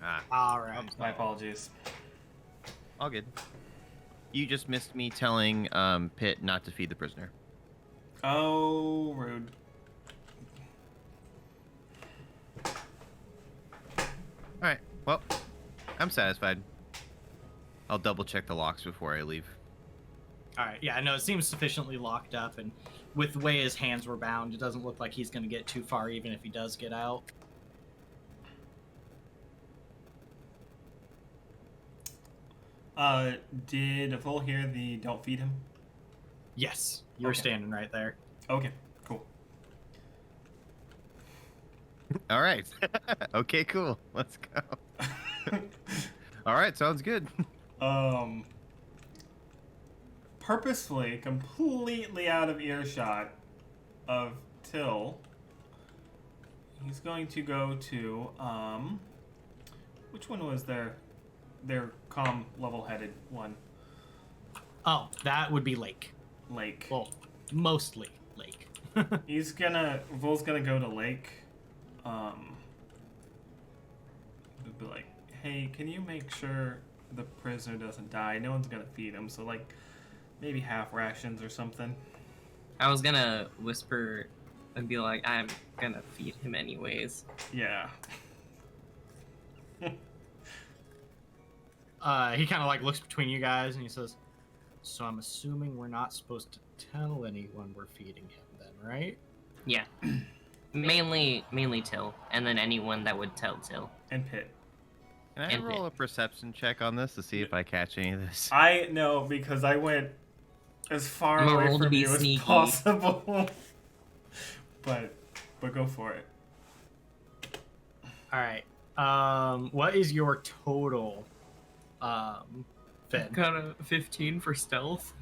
Ah, All right. My apologies. all good. You just missed me telling Pit not to feed the prisoner. Oh, rude. All right. Well, I'm satisfied. I'll double check the locks before I leave. All right. Yeah, no, it seems sufficiently locked up, and with the way his hands were bound, it doesn't look like he's going to get too far, even if he does get out. Did Vol hear the "don't feed him"? Yes, you were Okay. standing right there. Okay, cool. All right. Okay, cool. Let's go. All right, sounds good. Purposefully, completely out of earshot of Till, he's going to go to, which one was their calm, level-headed one? Oh, that would be Lake. Lake. Well, mostly Lake. Vol's gonna go to Lake, be like, hey, can you make sure the prisoner doesn't die? No one's gonna feed him, so like, maybe half rations or something. I was gonna whisper and be like, I'm gonna feed him anyways. Yeah. He kind of like looks between you guys and he says, "So I'm assuming we're not supposed to tell anyone we're feeding him, then, right?" Yeah. mainly Till, and then anyone that would tell Till. And Pit. Can I And roll a perception check on this to see if I catch any of this? I know because I went as far I'm gonna away roll to from be you sneaky. as possible. but go for it. All right. What is your total, Finn? Got a 15 for stealth.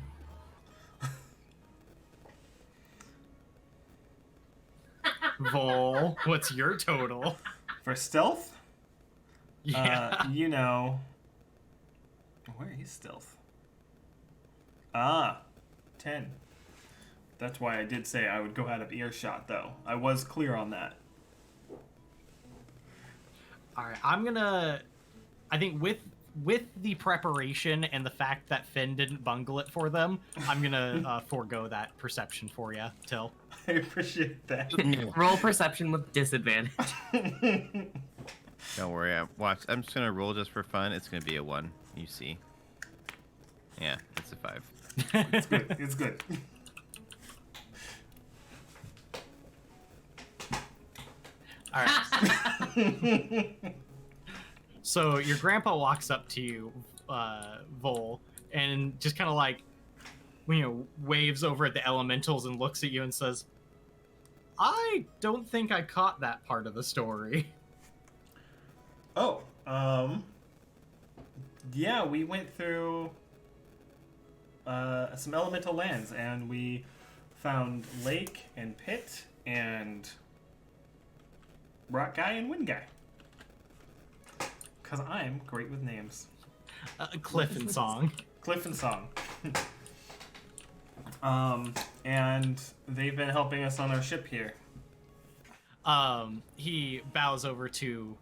Vol, what's your total? For stealth, Yeah. you know, where is stealth? Ah, 10. That's why I did say I would go out of earshot, though. I was clear on that. All right. I think with the preparation and the fact that Finn didn't bungle it for them, I'm gonna forego that perception for you, Till. I appreciate that. Roll perception with disadvantage. Don't worry. I'm just gonna roll just for fun. It's gonna be a 1. You see. Yeah, it's a 5. It's good. It's good. All right. So your grandpa walks up to you, Vol, and just kind of like, waves over at the elementals and looks at you and says, "I don't think I caught that part of the story." Oh, yeah, we went through some elemental lands, and we found Lake and Pit and Rock Guy and Wind Guy. Because I'm great with names. Cliff and Song. Cliff and Song. And they've been helping us on our ship here. He bows over to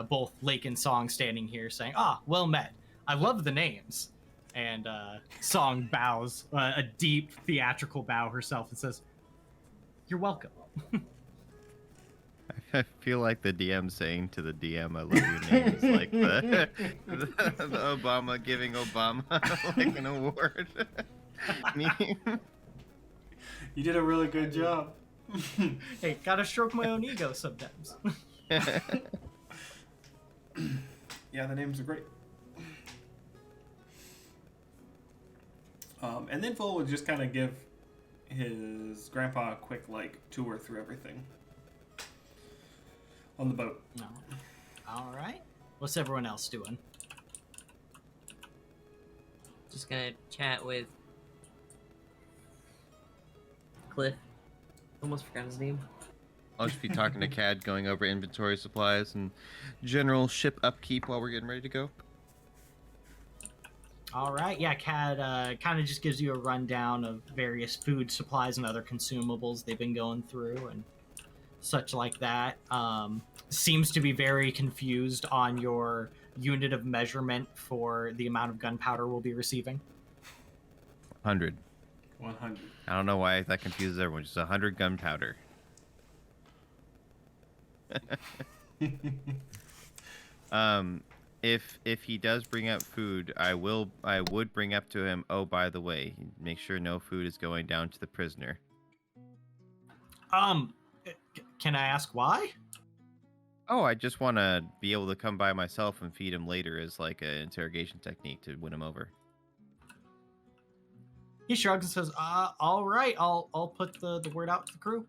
both Lake and Song standing here saying, "Ah, well met. I love the names." And Song bows a deep theatrical bow herself and says, "You're welcome." I feel like the DM saying to the DM, "I love your name," is like the Obama giving Obama like an award. You did a really good job. Hey, gotta stroke my own ego sometimes. Yeah, the names are great. And then Vol would just kind of give his grandpa a quick, tour through everything on the boat. No. All right. What's everyone else doing? Just gonna chat with Cliff. Almost forgot his name. I'll just be talking to Cad, going over inventory supplies and general ship upkeep while we're getting ready to go. All right. Yeah, Cad kind of just gives you a rundown of various food supplies and other consumables they've been going through and such like that. Seems to be very confused on your unit of measurement for the amount of gunpowder we'll be receiving. 100. 100. I don't know why that confuses everyone. Just 100 gunpowder. If he does bring up food, I would bring up to him, "Oh, by the way, make sure no food is going down to the prisoner." Can I ask why? Oh, I just want to be able to come by myself and feed him later as like an interrogation technique to win him over. He shrugs and says, all right, I'll put the word out to the crew."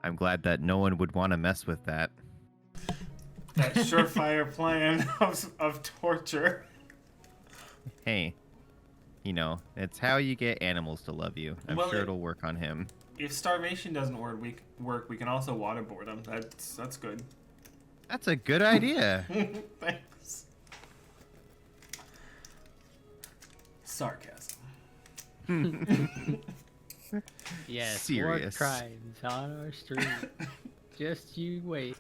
I'm glad that no one would want to mess with that. That surefire plan of torture. Hey, it's how you get animals to love you. I'm Well, sure it'll work on him. If starvation doesn't work, we can also waterboard them. That's good. That's a good idea. Thanks. Sarcasm. Yes, Serious. war crimes on our street. Just you wait.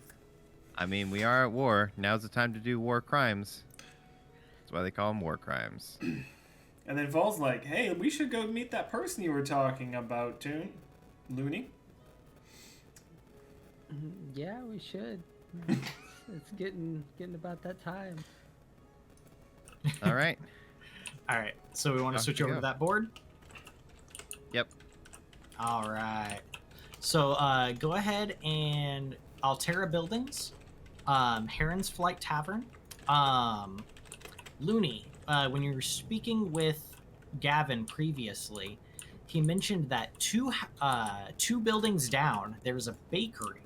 I mean, we are at war. Now's the time to do war crimes. That's why they call them war crimes. And then Vol's like, "Hey, we should go meet that person you were talking about, Toon. Luny." Yeah, we should. It's getting about that time. All right. All right, so we want to Off switch we over go. to that board? Yep. All right. So go ahead and Altera Buildings, Heron's Flight Tavern, Luny. When you were speaking with Gavin previously, he mentioned that two buildings down there's a bakery,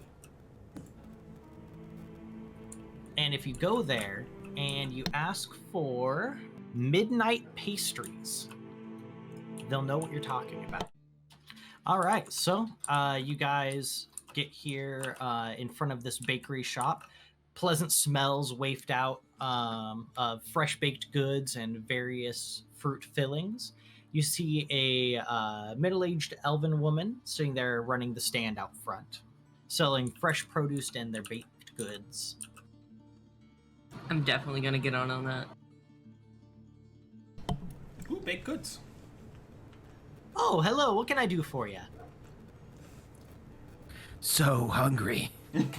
and if you go there and you ask for Midnight Pastries, they'll know what you're talking about. All right, so you guys get here in front of this bakery shop. Pleasant smells wafted out of fresh baked goods and various fruit fillings. You see a middle-aged elven woman sitting there running the stand out front, selling fresh produce and their baked goods. I'm definitely gonna get on that. Ooh, baked goods. Oh, hello, what can I do for you? So hungry. Gonna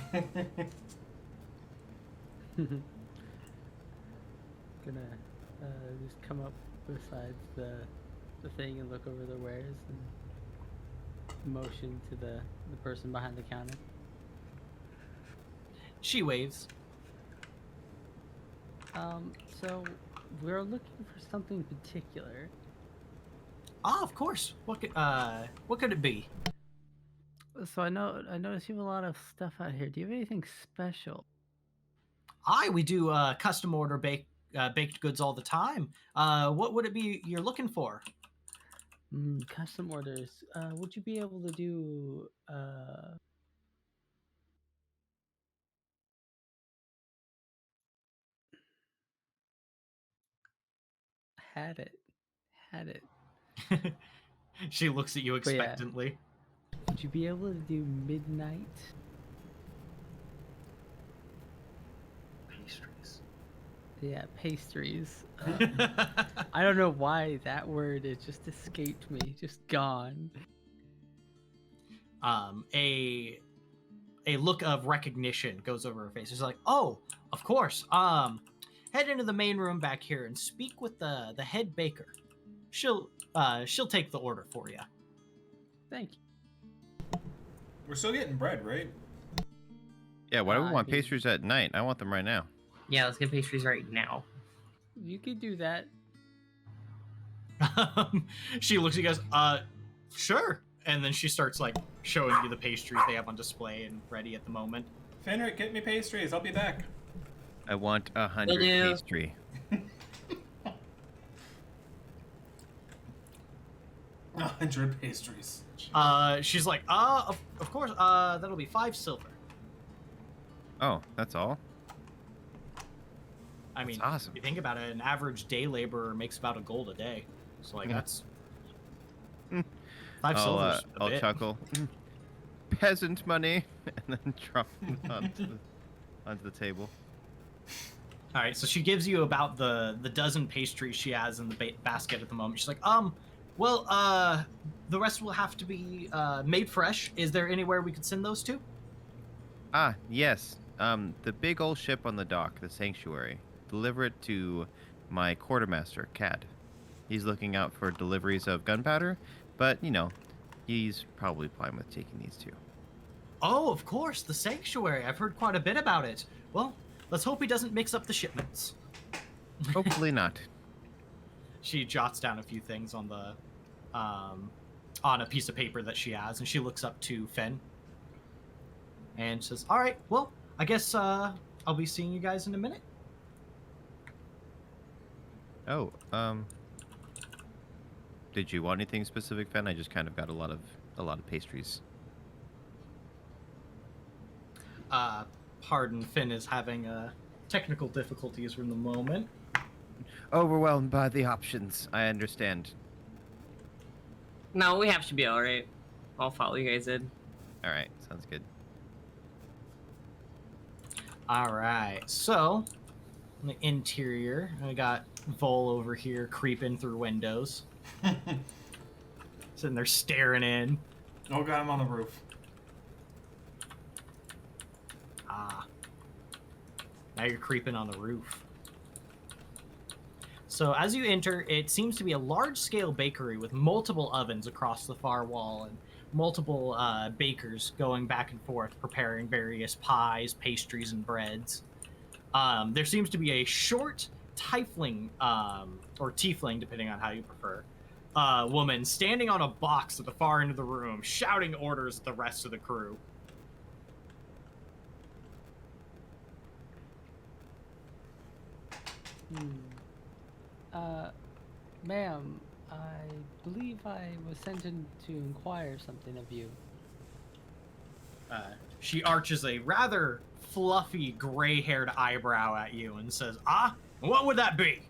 just come up beside the thing and look over the wares and motion to the person behind the counter. She waves. So we're looking for something particular. Ah, of course. What could it be? So I noticed you have a lot of stuff out here. Do you have anything special? We do custom order baked goods all the time. What would it be you're looking for? Custom orders. Would you be able to do had it. She looks at you But yeah. expectantly. Would you be able to do midnight? Pastries. Yeah, pastries. I don't know why that word it just escaped me, just gone. A look of recognition goes over her face. She's like, "Oh, of course. Head into the main room back here and speak with the head baker. She'll take the order for you." Thank you. We're still getting bread, right? Yeah, why do we want I- pastries at night? I want them right now. Yeah, let's get pastries right now. You could do that. She looks at you guys. Sure. And then she starts like showing you the pastries they have on display and ready at the moment. Fenrick, get me pastries. I'll be back. I want 100 Will do. pastry. 100 pastries. She's like, of course. That'll be 5 silver. Oh, that's all? I mean, awesome. if you think about it, an average day laborer makes about $1 a day. So like that's 5 silver's a I'll bit. chuckle. Peasant money, and then drop it onto the table. All right, so she gives you about the dozen pastries she has in the basket at the moment. She's like, well, the rest will have to be made fresh. Is there anywhere we could send those to? Ah, yes. The big old ship on the dock, the Sanctuary. Deliver it to my quartermaster, Cad. He's looking out for deliveries of gunpowder, but, you know, he's probably fine with taking these too. Oh, of course, the Sanctuary. I've heard quite a bit about it. Well, let's hope he doesn't mix up the shipments. Hopefully not. She jots down a few things on the on a piece of paper that she has, and she looks up to Fen and says, "All right, well, I guess I'll be seeing you guys in a minute." Oh, did you want anything specific, Fen? I just kind of got a lot of pastries. Pardon, Finn is having technical difficulties for the moment. Overwhelmed by the options. I understand. No, we have to be alright. I'll follow you guys in. All right, sounds good. All right, so in the interior, I got Vol over here creeping through windows, sitting there staring in. Oh god, I'm on the roof. Now you're creeping on the roof. So as you enter, it seems to be a large-scale bakery with multiple ovens across the far wall and multiple bakers going back and forth preparing various pies, pastries, and breads. There seems to be a short tiefling, or tiefling, depending on how you prefer, woman standing on a box at the far end of the room, shouting orders at the rest of the crew. Ma'am, I believe I was sent in to inquire something of you. She arches a rather fluffy, gray-haired eyebrow at you and says, "Ah, what would that be?"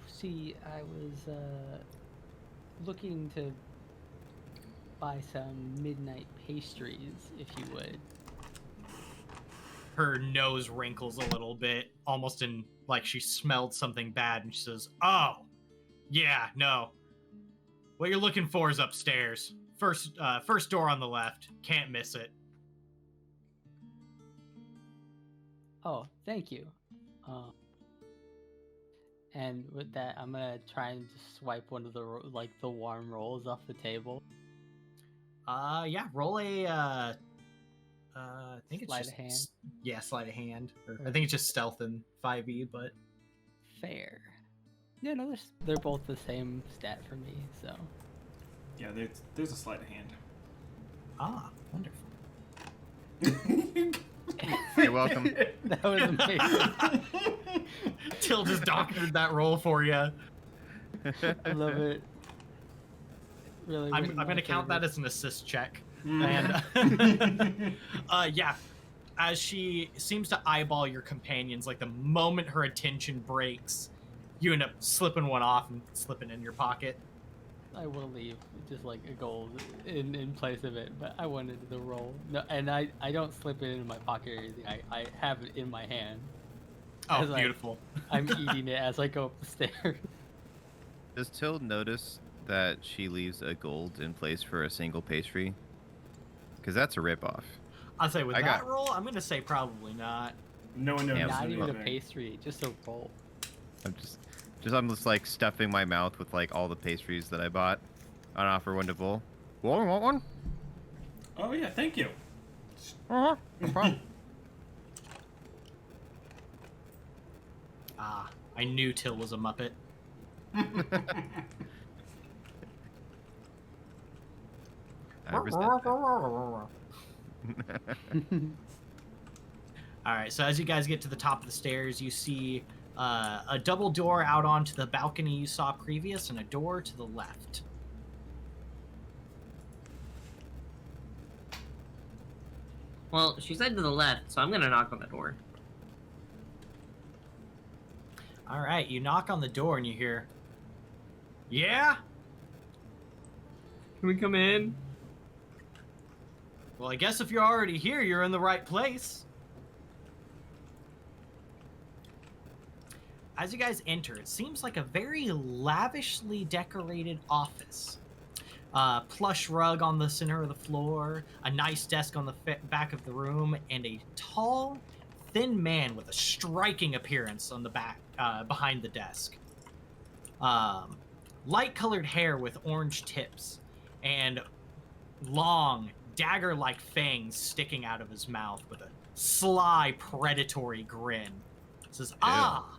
See, I was, looking to buy some midnight pastries, if you would. Her nose wrinkles a little bit, almost in like she smelled something bad, and she says, "Oh, yeah, no. What you're looking for is upstairs. First door on the left. Can't miss it." Oh, thank you. And with that, I'm gonna try and just swipe one of the the warm rolls off the table. Yeah. Roll a. I think it's Sleight just of hand. Yeah, sleight of hand. Or I think it's just stealth and 5e, but Fair. Yeah, no, they're both the same stat for me, so. Yeah, there's a sleight of hand. Wonderful. You're welcome. That was amazing. Till just doctored that roll for you. I love it. Really, I'm gonna count that as an assist check. Mm. And yeah, as she seems to eyeball your companions, like the moment her attention breaks, you end up slipping one off and slipping in your pocket. I will leave just like a gold in place of it, but I wanted the roll. No, and I don't slip it into my pocket or anything. I have it in my hand. Oh, As beautiful. I'm eating it as I go up the stairs. Does Till notice that she leaves a gold in place for a single pastry? Because that's a ripoff. I'll say with I that got- roll, I'm gonna say probably not. No one knows. Yeah, Not even a anything. pastry, just a roll. I'm just like stuffing my mouth with like all the pastries that I bought on offer one to Bull. Bull, want one? Oh yeah, thank you. No problem. I knew Till was a Muppet. I resent that. All right, so as you guys get to the top of the stairs, you see a double door out onto the balcony you saw previous, and a door to the left. Well, she said to the left, so I'm gonna knock on the door. All right, you knock on the door and you hear, "Yeah? Can we come in? Well, I guess if you're already here, you're in the right place." As you guys enter, it seems like a very lavishly decorated office. Plush rug on the center of the floor, a nice desk on the back of the room, and a tall, thin man with a striking appearance on the back behind the desk. Light-colored hair with orange tips, and long, dagger-like fangs sticking out of his mouth with a sly, predatory grin. It says, "Ah,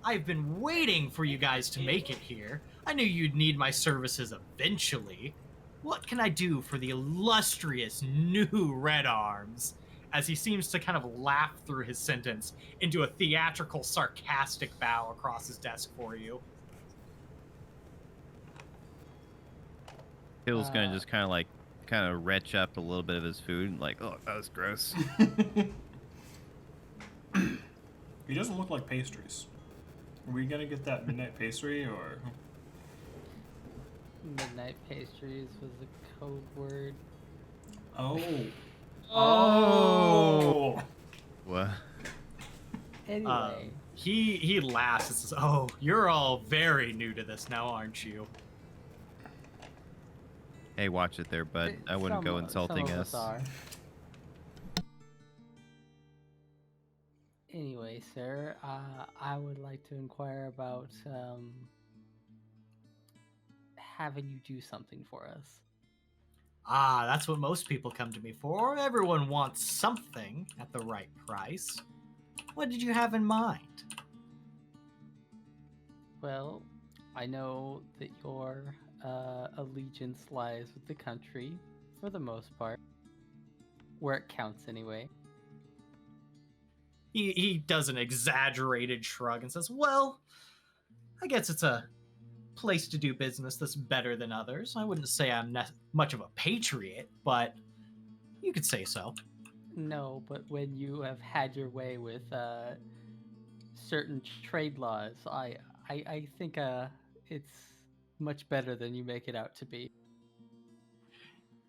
I've been waiting for you guys to make it here. I knew you'd need my services eventually. What can I do for the illustrious new Red Arms?" As he seems to kind of laugh through his sentence into a theatrical, sarcastic bow across his desk for you. Till's gonna just kind of retch up a little bit of his food, like, oh, that was gross. He doesn't look like pastries. Are we gonna get that midnight pastry or? Midnight pastries was a code word. Oh. Oh. What? Anyway, He laughs and says, "Oh, you're all very new to this now, aren't you?" Hey, watch it there, bud. I wouldn't go insulting some of us. are. Anyway, sir, I would like to inquire about having you do something for us. Ah, that's what most people come to me for. Everyone wants something at the right price. What did you have in mind? Well, I know that your allegiance lies with the country, for the most part. Where it counts, anyway. He does an exaggerated shrug and says, well, I guess it's a place to do business that's better than others. I wouldn't say I'm much of a patriot, but you could say so. No, but when you have had your way with certain trade laws, I think it's much better than you make it out to be.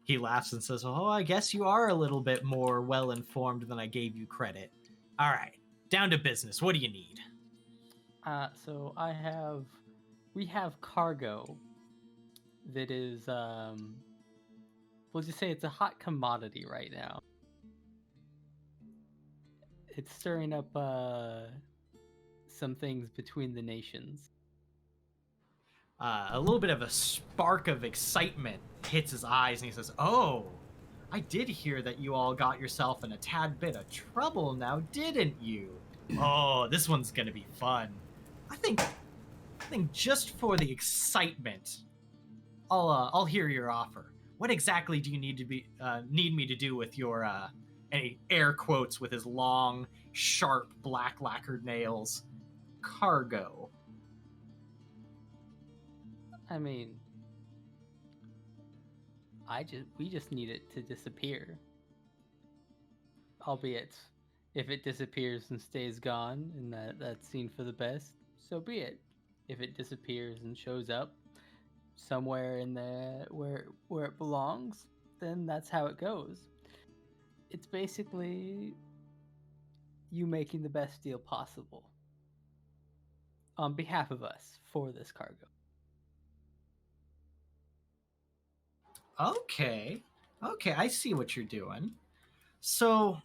He laughs and says, oh, I guess you are a little bit more well-informed than I gave you credit. All right, down to business. What do you need? So we have cargo that is, we'll just say it's a hot commodity right now. It's stirring up some things between the nations. A little bit of a spark of excitement hits his eyes, and he says, oh, I did hear that you all got yourself in a tad bit of trouble now, didn't you? Oh, this one's gonna be fun. I think just for the excitement, I'll hear your offer. What exactly do you need me to do with your and he air quotes with his long, sharp, black lacquered nails, cargo? I mean, we just need it to disappear. Albeit, if it disappears and stays gone, and that's seen for the best, so be it. If it disappears and shows up somewhere in where it belongs, then that's how it goes. It's basically you making the best deal possible on behalf of us for this cargo. Okay, I see what you're doing. So,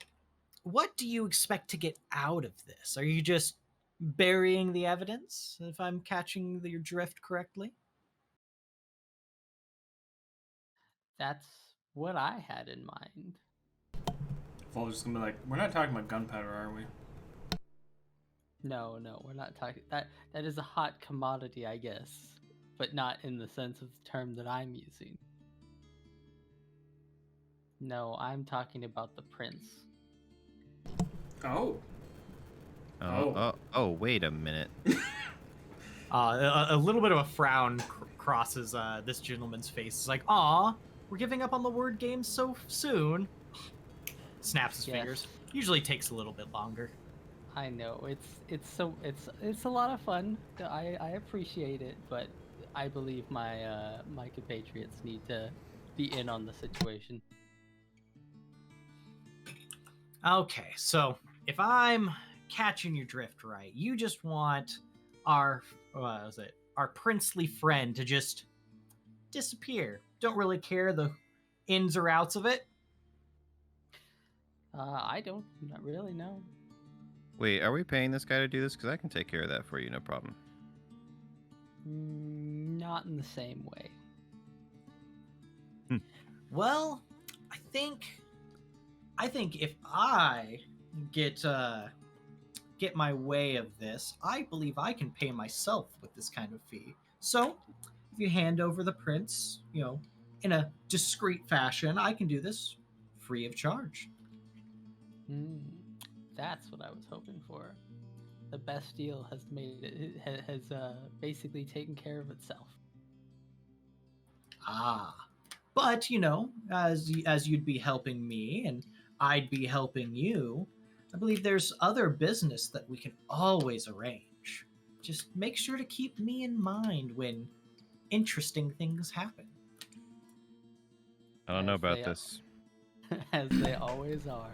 what do you expect to get out of this? Are you just burying the evidence, if I'm catching your drift correctly? That's what I had in mind. Vol's just gonna be like, we're not talking about gunpowder, are we? No, we're not talking that is a hot commodity, I guess, but not in the sense of the term that I'm using. No, I'm talking about the prince. Oh. Oh, wait a minute. A little bit of a frown crosses this gentleman's face. It's like, aw, we're giving up on the word game so soon. Snaps his fingers. Usually takes a little bit longer. I know, it's a lot of fun. I appreciate it, but I believe my my compatriots need to be in on the situation. Okay, so if I'm catching your drift right, you just want our princely friend to just disappear. Don't really care the ins or outs of it. I don't not really know. Wait, are we paying this guy to do this? Because I can take care of that for you, no problem. Not in the same way. Well, I think if I get my way of this, I believe I can pay myself with this kind of fee. So, if you hand over the prince, in a discreet fashion, I can do this free of charge. That's what I was hoping for. The best deal has basically taken care of itself. But as you'd be helping me and I'd be helping you, I believe there's other business that we can always arrange. Just make sure to keep me in mind when interesting things happen. I don't know about this. As they always are.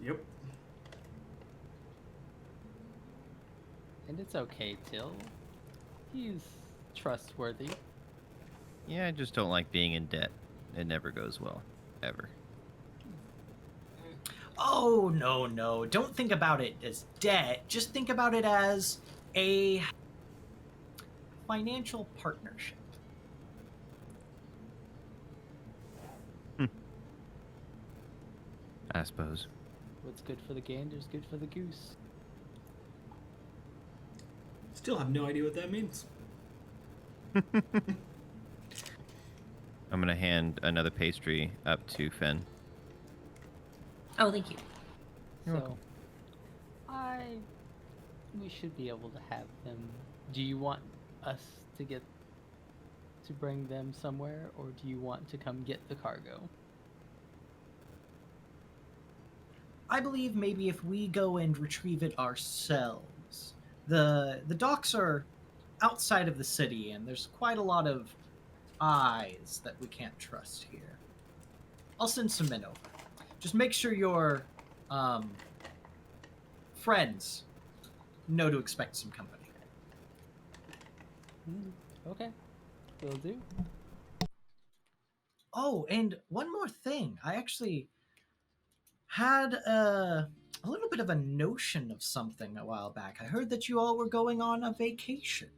Yep. And it's okay, Till. He's trustworthy. Yeah, I just don't like being in debt. It never goes well. Ever. Oh, no. Don't think about it as debt. Just think about it as a financial partnership. I suppose. What's good for the gander is good for the goose. Still have no idea what that means. I'm gonna hand another pastry up to Fen. Oh, thank you. You're So, we should be able to have them. Do you want us to bring them somewhere, or do you want to come get the cargo? I believe maybe if we go and retrieve it ourselves. The docks are outside of the city, and there's quite a lot of eyes that we can't trust here. I'll send some men over. Just make sure your friends know to expect some company. Okay, will do. Oh, and one more thing. I actually had a little bit of a notion of something a while back. I heard that you all were going on a vacation.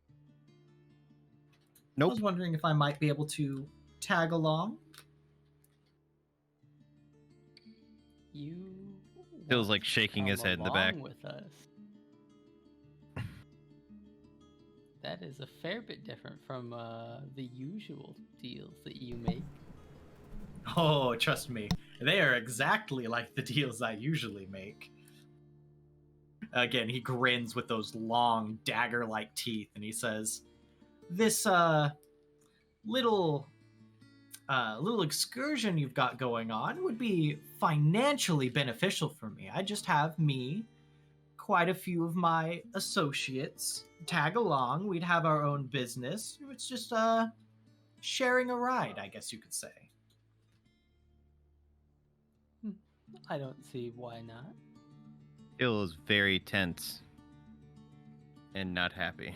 I Nope. was wondering if I might be able to tag along. You Feels want like to shaking his come head in the back. along with us. That is a fair bit different from the usual deals that you make. Oh, trust me, they are exactly like the deals I usually make. Again, he grins with those long dagger-like teeth, and he says, "This little excursion you've got going on would be financially beneficial for me. I just have quite a few of my associates tag along. We'd have our own business. It's just sharing a ride, I guess you could say." I don't see why not. Till is very tense and not happy,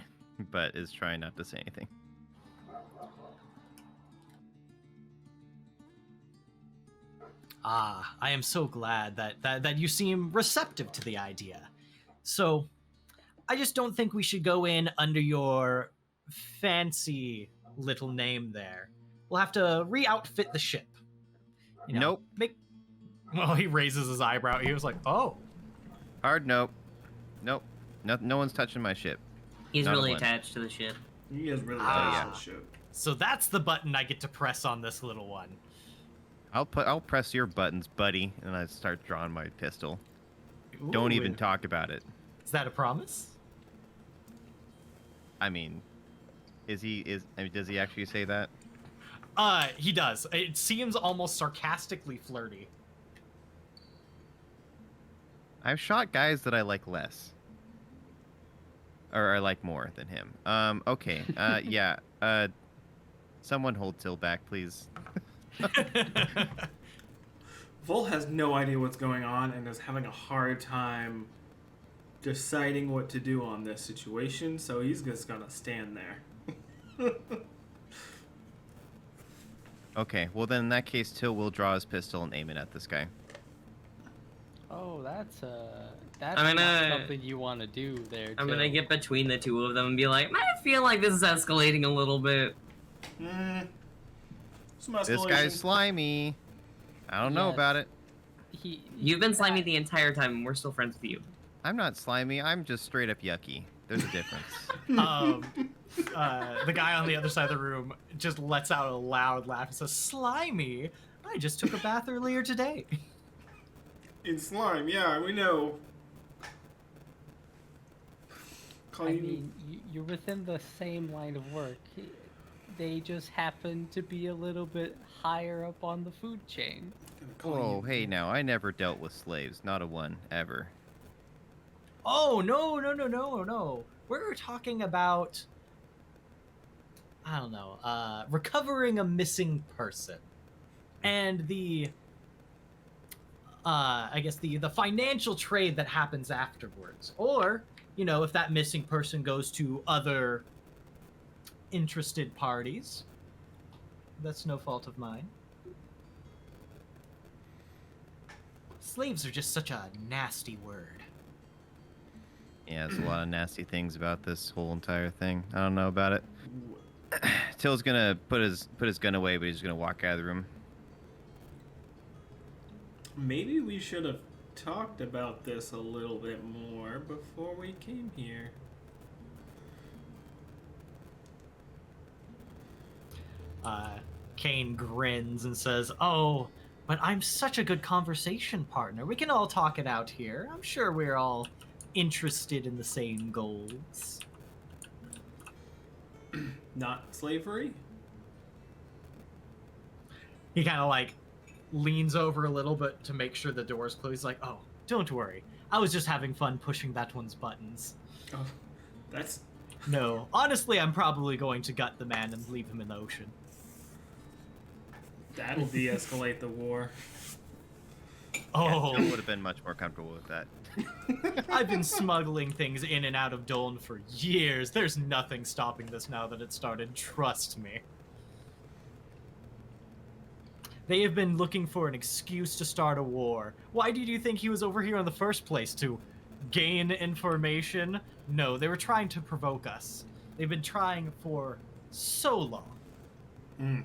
but is trying not to say anything. Ah, I am so glad that you seem receptive to the idea. So, I just don't think we should go in under your fancy little name there. We'll have to re-outfit the ship. You know, Nope. Well, he raises his eyebrow. He was like, "Oh, Hard nope. Nope. No one's touching my ship. He's Not a really one. attached to the ship. You guys really Ah. like that shit. so that's the button I get to press on this little one." I'll press your buttons, buddy, and I start drawing my pistol. Don't Ooh, even talk about it. Is that a promise? I mean, does he actually say that? He does. It seems almost sarcastically flirty. I've shot guys that I like less. Or I like more than him. Okay. Yeah. Someone hold Till back, please. Vol has no idea what's going on and is having a hard time deciding what to do on this situation, so he's just gonna stand there. Okay, well then in that case, Till will draw his pistol and aim it at this guy. Oh, that's I'm not gonna- something you want to do there. I'm gonna Till. get between the two of them and be like, I feel like this is escalating a little bit. Some This escalation. guy's slimy. I don't know Yes. about it. You've been slimy the entire time, and we're still friends with you. I'm not slimy. I'm just straight up yucky. There's a difference. The guy on the other side of the room just lets out a loud laugh and says, "Slimy? I just took a bath earlier today." In slime, yeah, we know. Call I you- mean, you're within the same line of work. They just happen to be a little bit higher up on the food chain. gonna call Whoa, you- hey now, I never dealt with slaves. Not a one, ever. Oh, no. We're talking about, I don't know, recovering a missing person. And I guess the financial trade that happens afterwards. Or, if that missing person goes to other interested parties, that's no fault of mine. Slaves are just such a nasty word. Yeah, there's a lot of nasty things about this whole entire thing. I don't know about it. Till's gonna put his gun away, but he's gonna walk out of the room. Maybe we should have talked about this a little bit more before we came here. Kane grins and says, "Oh, but I'm such a good conversation partner. We can all talk it out here. I'm sure we're all interested in the same goals." Not slavery? He kind of like leans over a little bit to make sure the door's closed. He's like, "Oh, don't worry. I was just having fun pushing that one's buttons. Oh, that's... No, honestly, I'm probably going to gut the man and leave him in the ocean." That'll de-escalate the war. Oh, Till would have been much more comfortable with that. I've been smuggling things in and out of Doln for years. There's nothing stopping this now that it started, trust me. They have been looking for an excuse to start a war. Why did you think he was over here in the first place? To gain information? No, they were trying to provoke us. They've been trying for so long.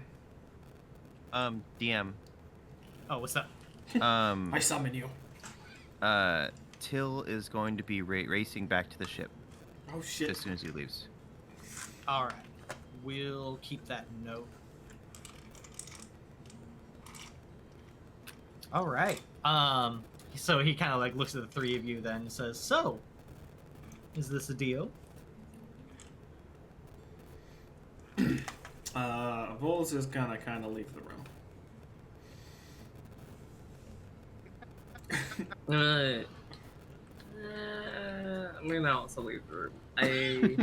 DM. Oh, what's that? I summon you. Till is going to be racing back to the ship Oh shit. as soon as he leaves. All right, we'll keep that note. All right. So he kind of like looks at the three of you then and says, "So, is this a deal?" Vols is gonna kind of leave the room. I'm gonna also leave the room. I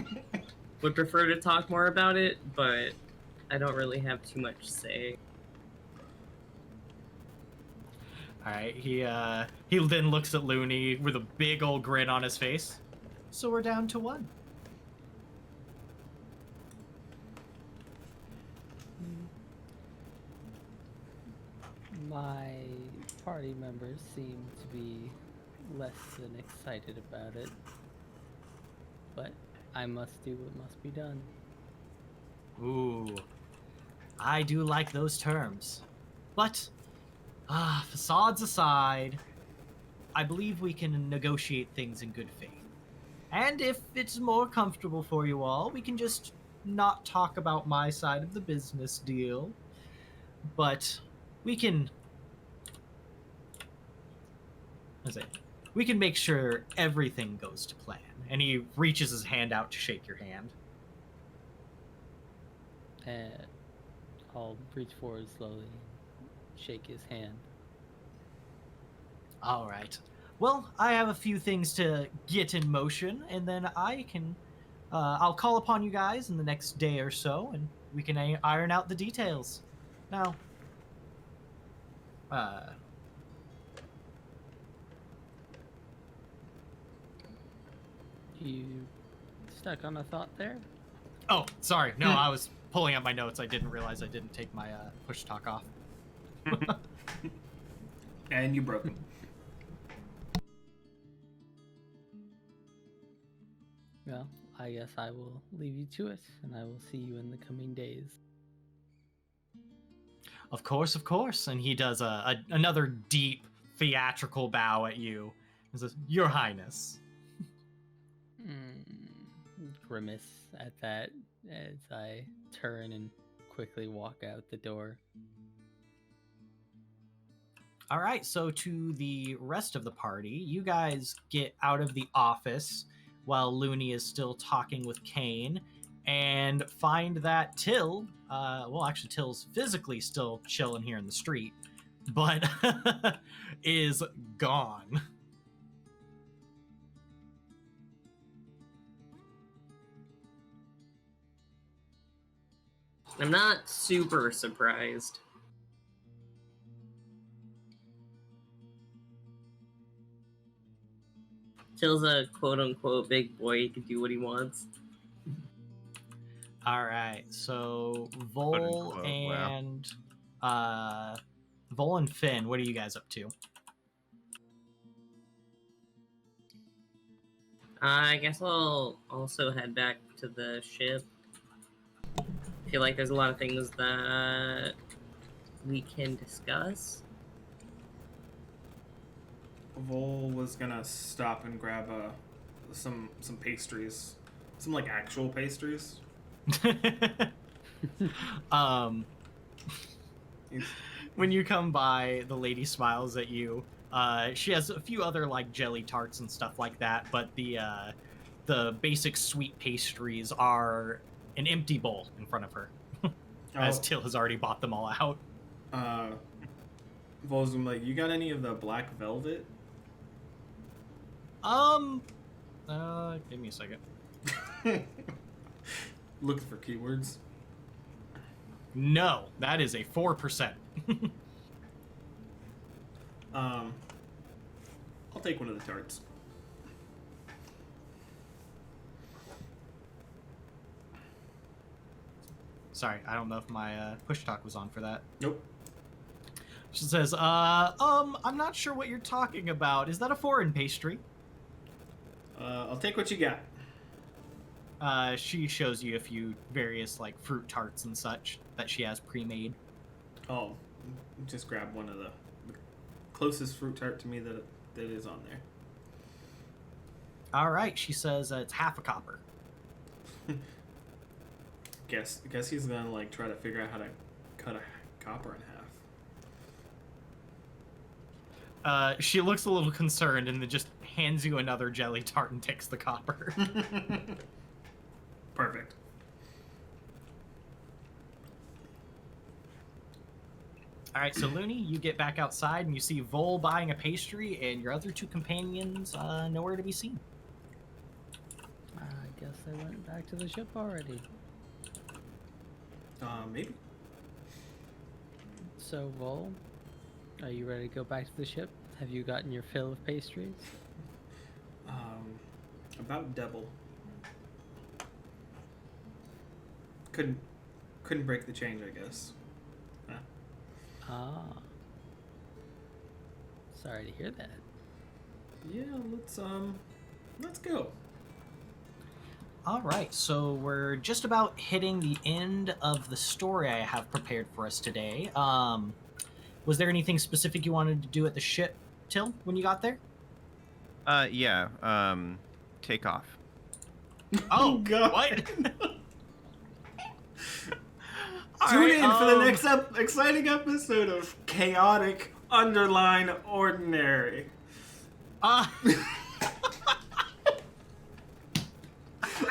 would prefer to talk more about it, but I don't really have too much to say. All right. He then looks at Luny with a big old grin on his face. "So we're down to one." My party members seem to be less than excited about it, but I must do what must be done. Ooh, I do like those terms. But, facades aside, I believe we can negotiate things in good faith. And if it's more comfortable for you all, we can just not talk about my side of the business deal. But we can... we can make sure everything goes to plan. And he reaches his hand out to shake your hand. And I'll reach forward slowly, shake his hand. All right. Well, I have a few things to get in motion, and then I can... I'll call upon you guys in the next day or so, and we can iron out the details. Now, You stuck on a thought there? oh, sorry. No, I was pulling up my notes. I didn't realize I didn't take my push talk off. And you broke him. Well, I guess I will leave you to it, and I will see you in the coming days. Of course, of course. And he does another deep theatrical bow at you. He says, "Your Highness." Grimace at that as I turn and quickly walk out the door. All right, so to the rest of the party, you guys get out of the office while Luny is still talking with Kane, and find that Till, well, actually, Till's physically still chilling here in the street, but is gone. I'm not super surprised. Till's a quote-unquote big boy. He can do what he wants. All right, so Vol Quote-unquote, and Vol and Finn, what are you guys up to? I guess I'll also head back to the ship. I feel like there's a lot of things that we can discuss. Vol was gonna stop and grab some pastries, some like actual pastries. He's- When you come by, the lady smiles at you. She has a few other like jelly tarts and stuff like that, but the basic sweet pastries are an empty bowl in front of her, as Till has already bought them all out. Vol's like, you got any of the black velvet? Give me a second. Looking for keywords. No, that is a 4%. I'll take one of the tarts. Sorry, I don't know if my push talk was on for that. Nope. She says, I'm not sure what you're talking about. Is that a foreign pastry? I'll take what you got. She shows you a few various, like, fruit tarts and such that she has pre-made. Oh, just grab one of the closest fruit tart to me that is on there. All right, she says it's half a copper. Guess he's gonna like try to figure out how to cut a copper in half. She looks a little concerned and then just hands you another jelly tart and takes the copper. Perfect. All right, so Luny, you get back outside and you see Vol buying a pastry and your other two companions nowhere to be seen. I guess they went back to the ship already. Maybe. So, Vol, are you ready to go back to the ship? Have you gotten your fill of pastries? About double. Couldn't break the change, I guess. Ah. Sorry to hear that. Yeah, let's go. All right, so we're just about hitting the end of the story I have prepared for us today. Was there anything specific you wanted to do at the ship, Till, when you got there? Yeah. Take off. Oh, God. what? Tune in for the next exciting episode of Chaotic Underline Ordinary.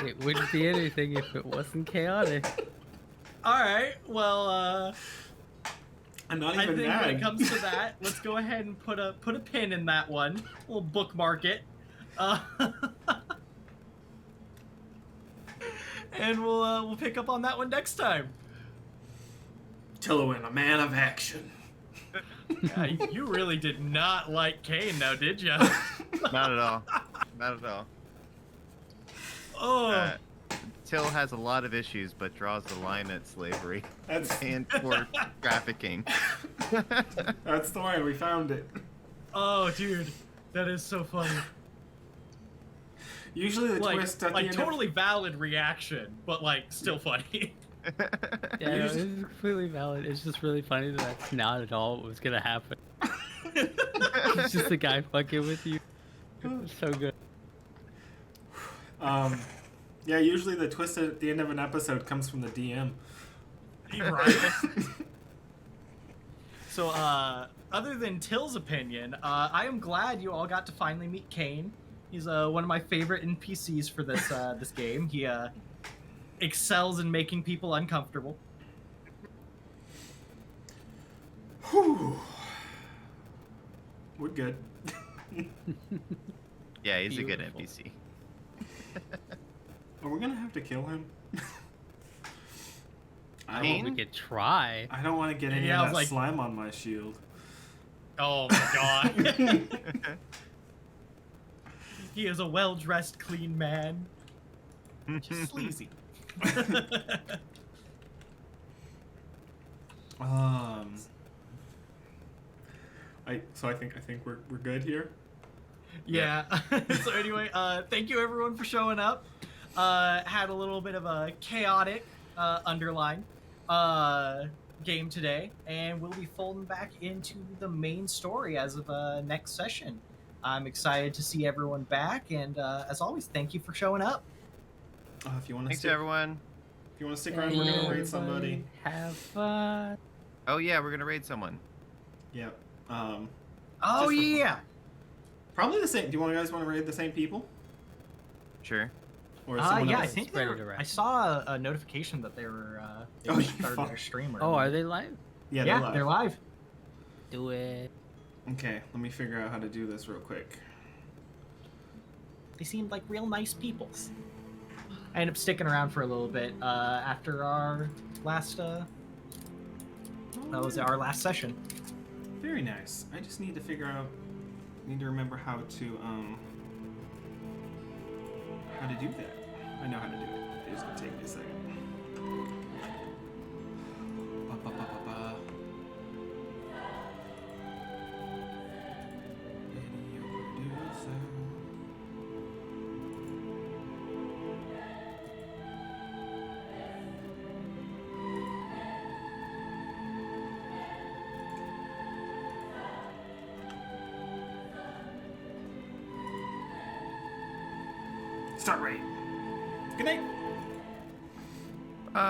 It wouldn't be anything if it wasn't chaotic. All right, well, I'm not I even think mad. when it comes to that, let's go ahead and put a pin in that one. We'll bookmark it. And we'll pick up on that one next time. Tylluan, a man of action. Yeah, you really did not like Kane, now did you? Not at all. Not at all. Oh, Till has a lot of issues, but draws the line at slavery That's and for trafficking. that's the one. We found it. oh, dude, that is so funny. Usually the twist at the end totally valid reaction, but like still funny. Yeah, no, this is completely valid. It's just really funny that that's not at all what was gonna happen. It's just the guy fucking with you. It's so good. Yeah, usually the twist at the end of an episode comes from the DM. Right. So, other than Till's opinion, I am glad you all got to finally meet Kane. He's one of my favorite NPCs for this this game. He excels in making people uncomfortable. Whew. We're good. Yeah, he's a good Beautiful. NPC. Are we gonna have to kill him? I mean, we could try. I don't want to get any Yeah, I of was that like- slime on my shield. Oh my god. He is a well-dressed, clean man. Just sleazy. I think we're good here. Yeah. So anyway, thank you everyone for showing up. Had a little bit of a chaotic underline game today, and we'll be folding back into the main story as of next session. I'm excited to see everyone back, and as always, thank you for showing up. If you want to Thanks, stick, everyone. if you want to stick around, we're gonna raid somebody. Have fun. Oh yeah, we're gonna raid someone. Yep. Oh Just for- yeah. Probably the same. Do you guys want to raid the same people? Sure. Or is someone Yeah, I else? think Spread they it were, around. I saw a notification that they were Oh, you started fuck. their stream. Oh, are they live? Yeah, Yeah, they're live. Do it. Okay, let me figure out how to do this real quick. They seemed like real nice peoples. I ended up sticking around for a little bit after our last. That was our last session. Very nice. I just need to figure out. Need to remember how to do that. I know how to do it. It's gonna take me a second. Ba, ba, ba, ba, ba. Video producer. Start raid. Good night.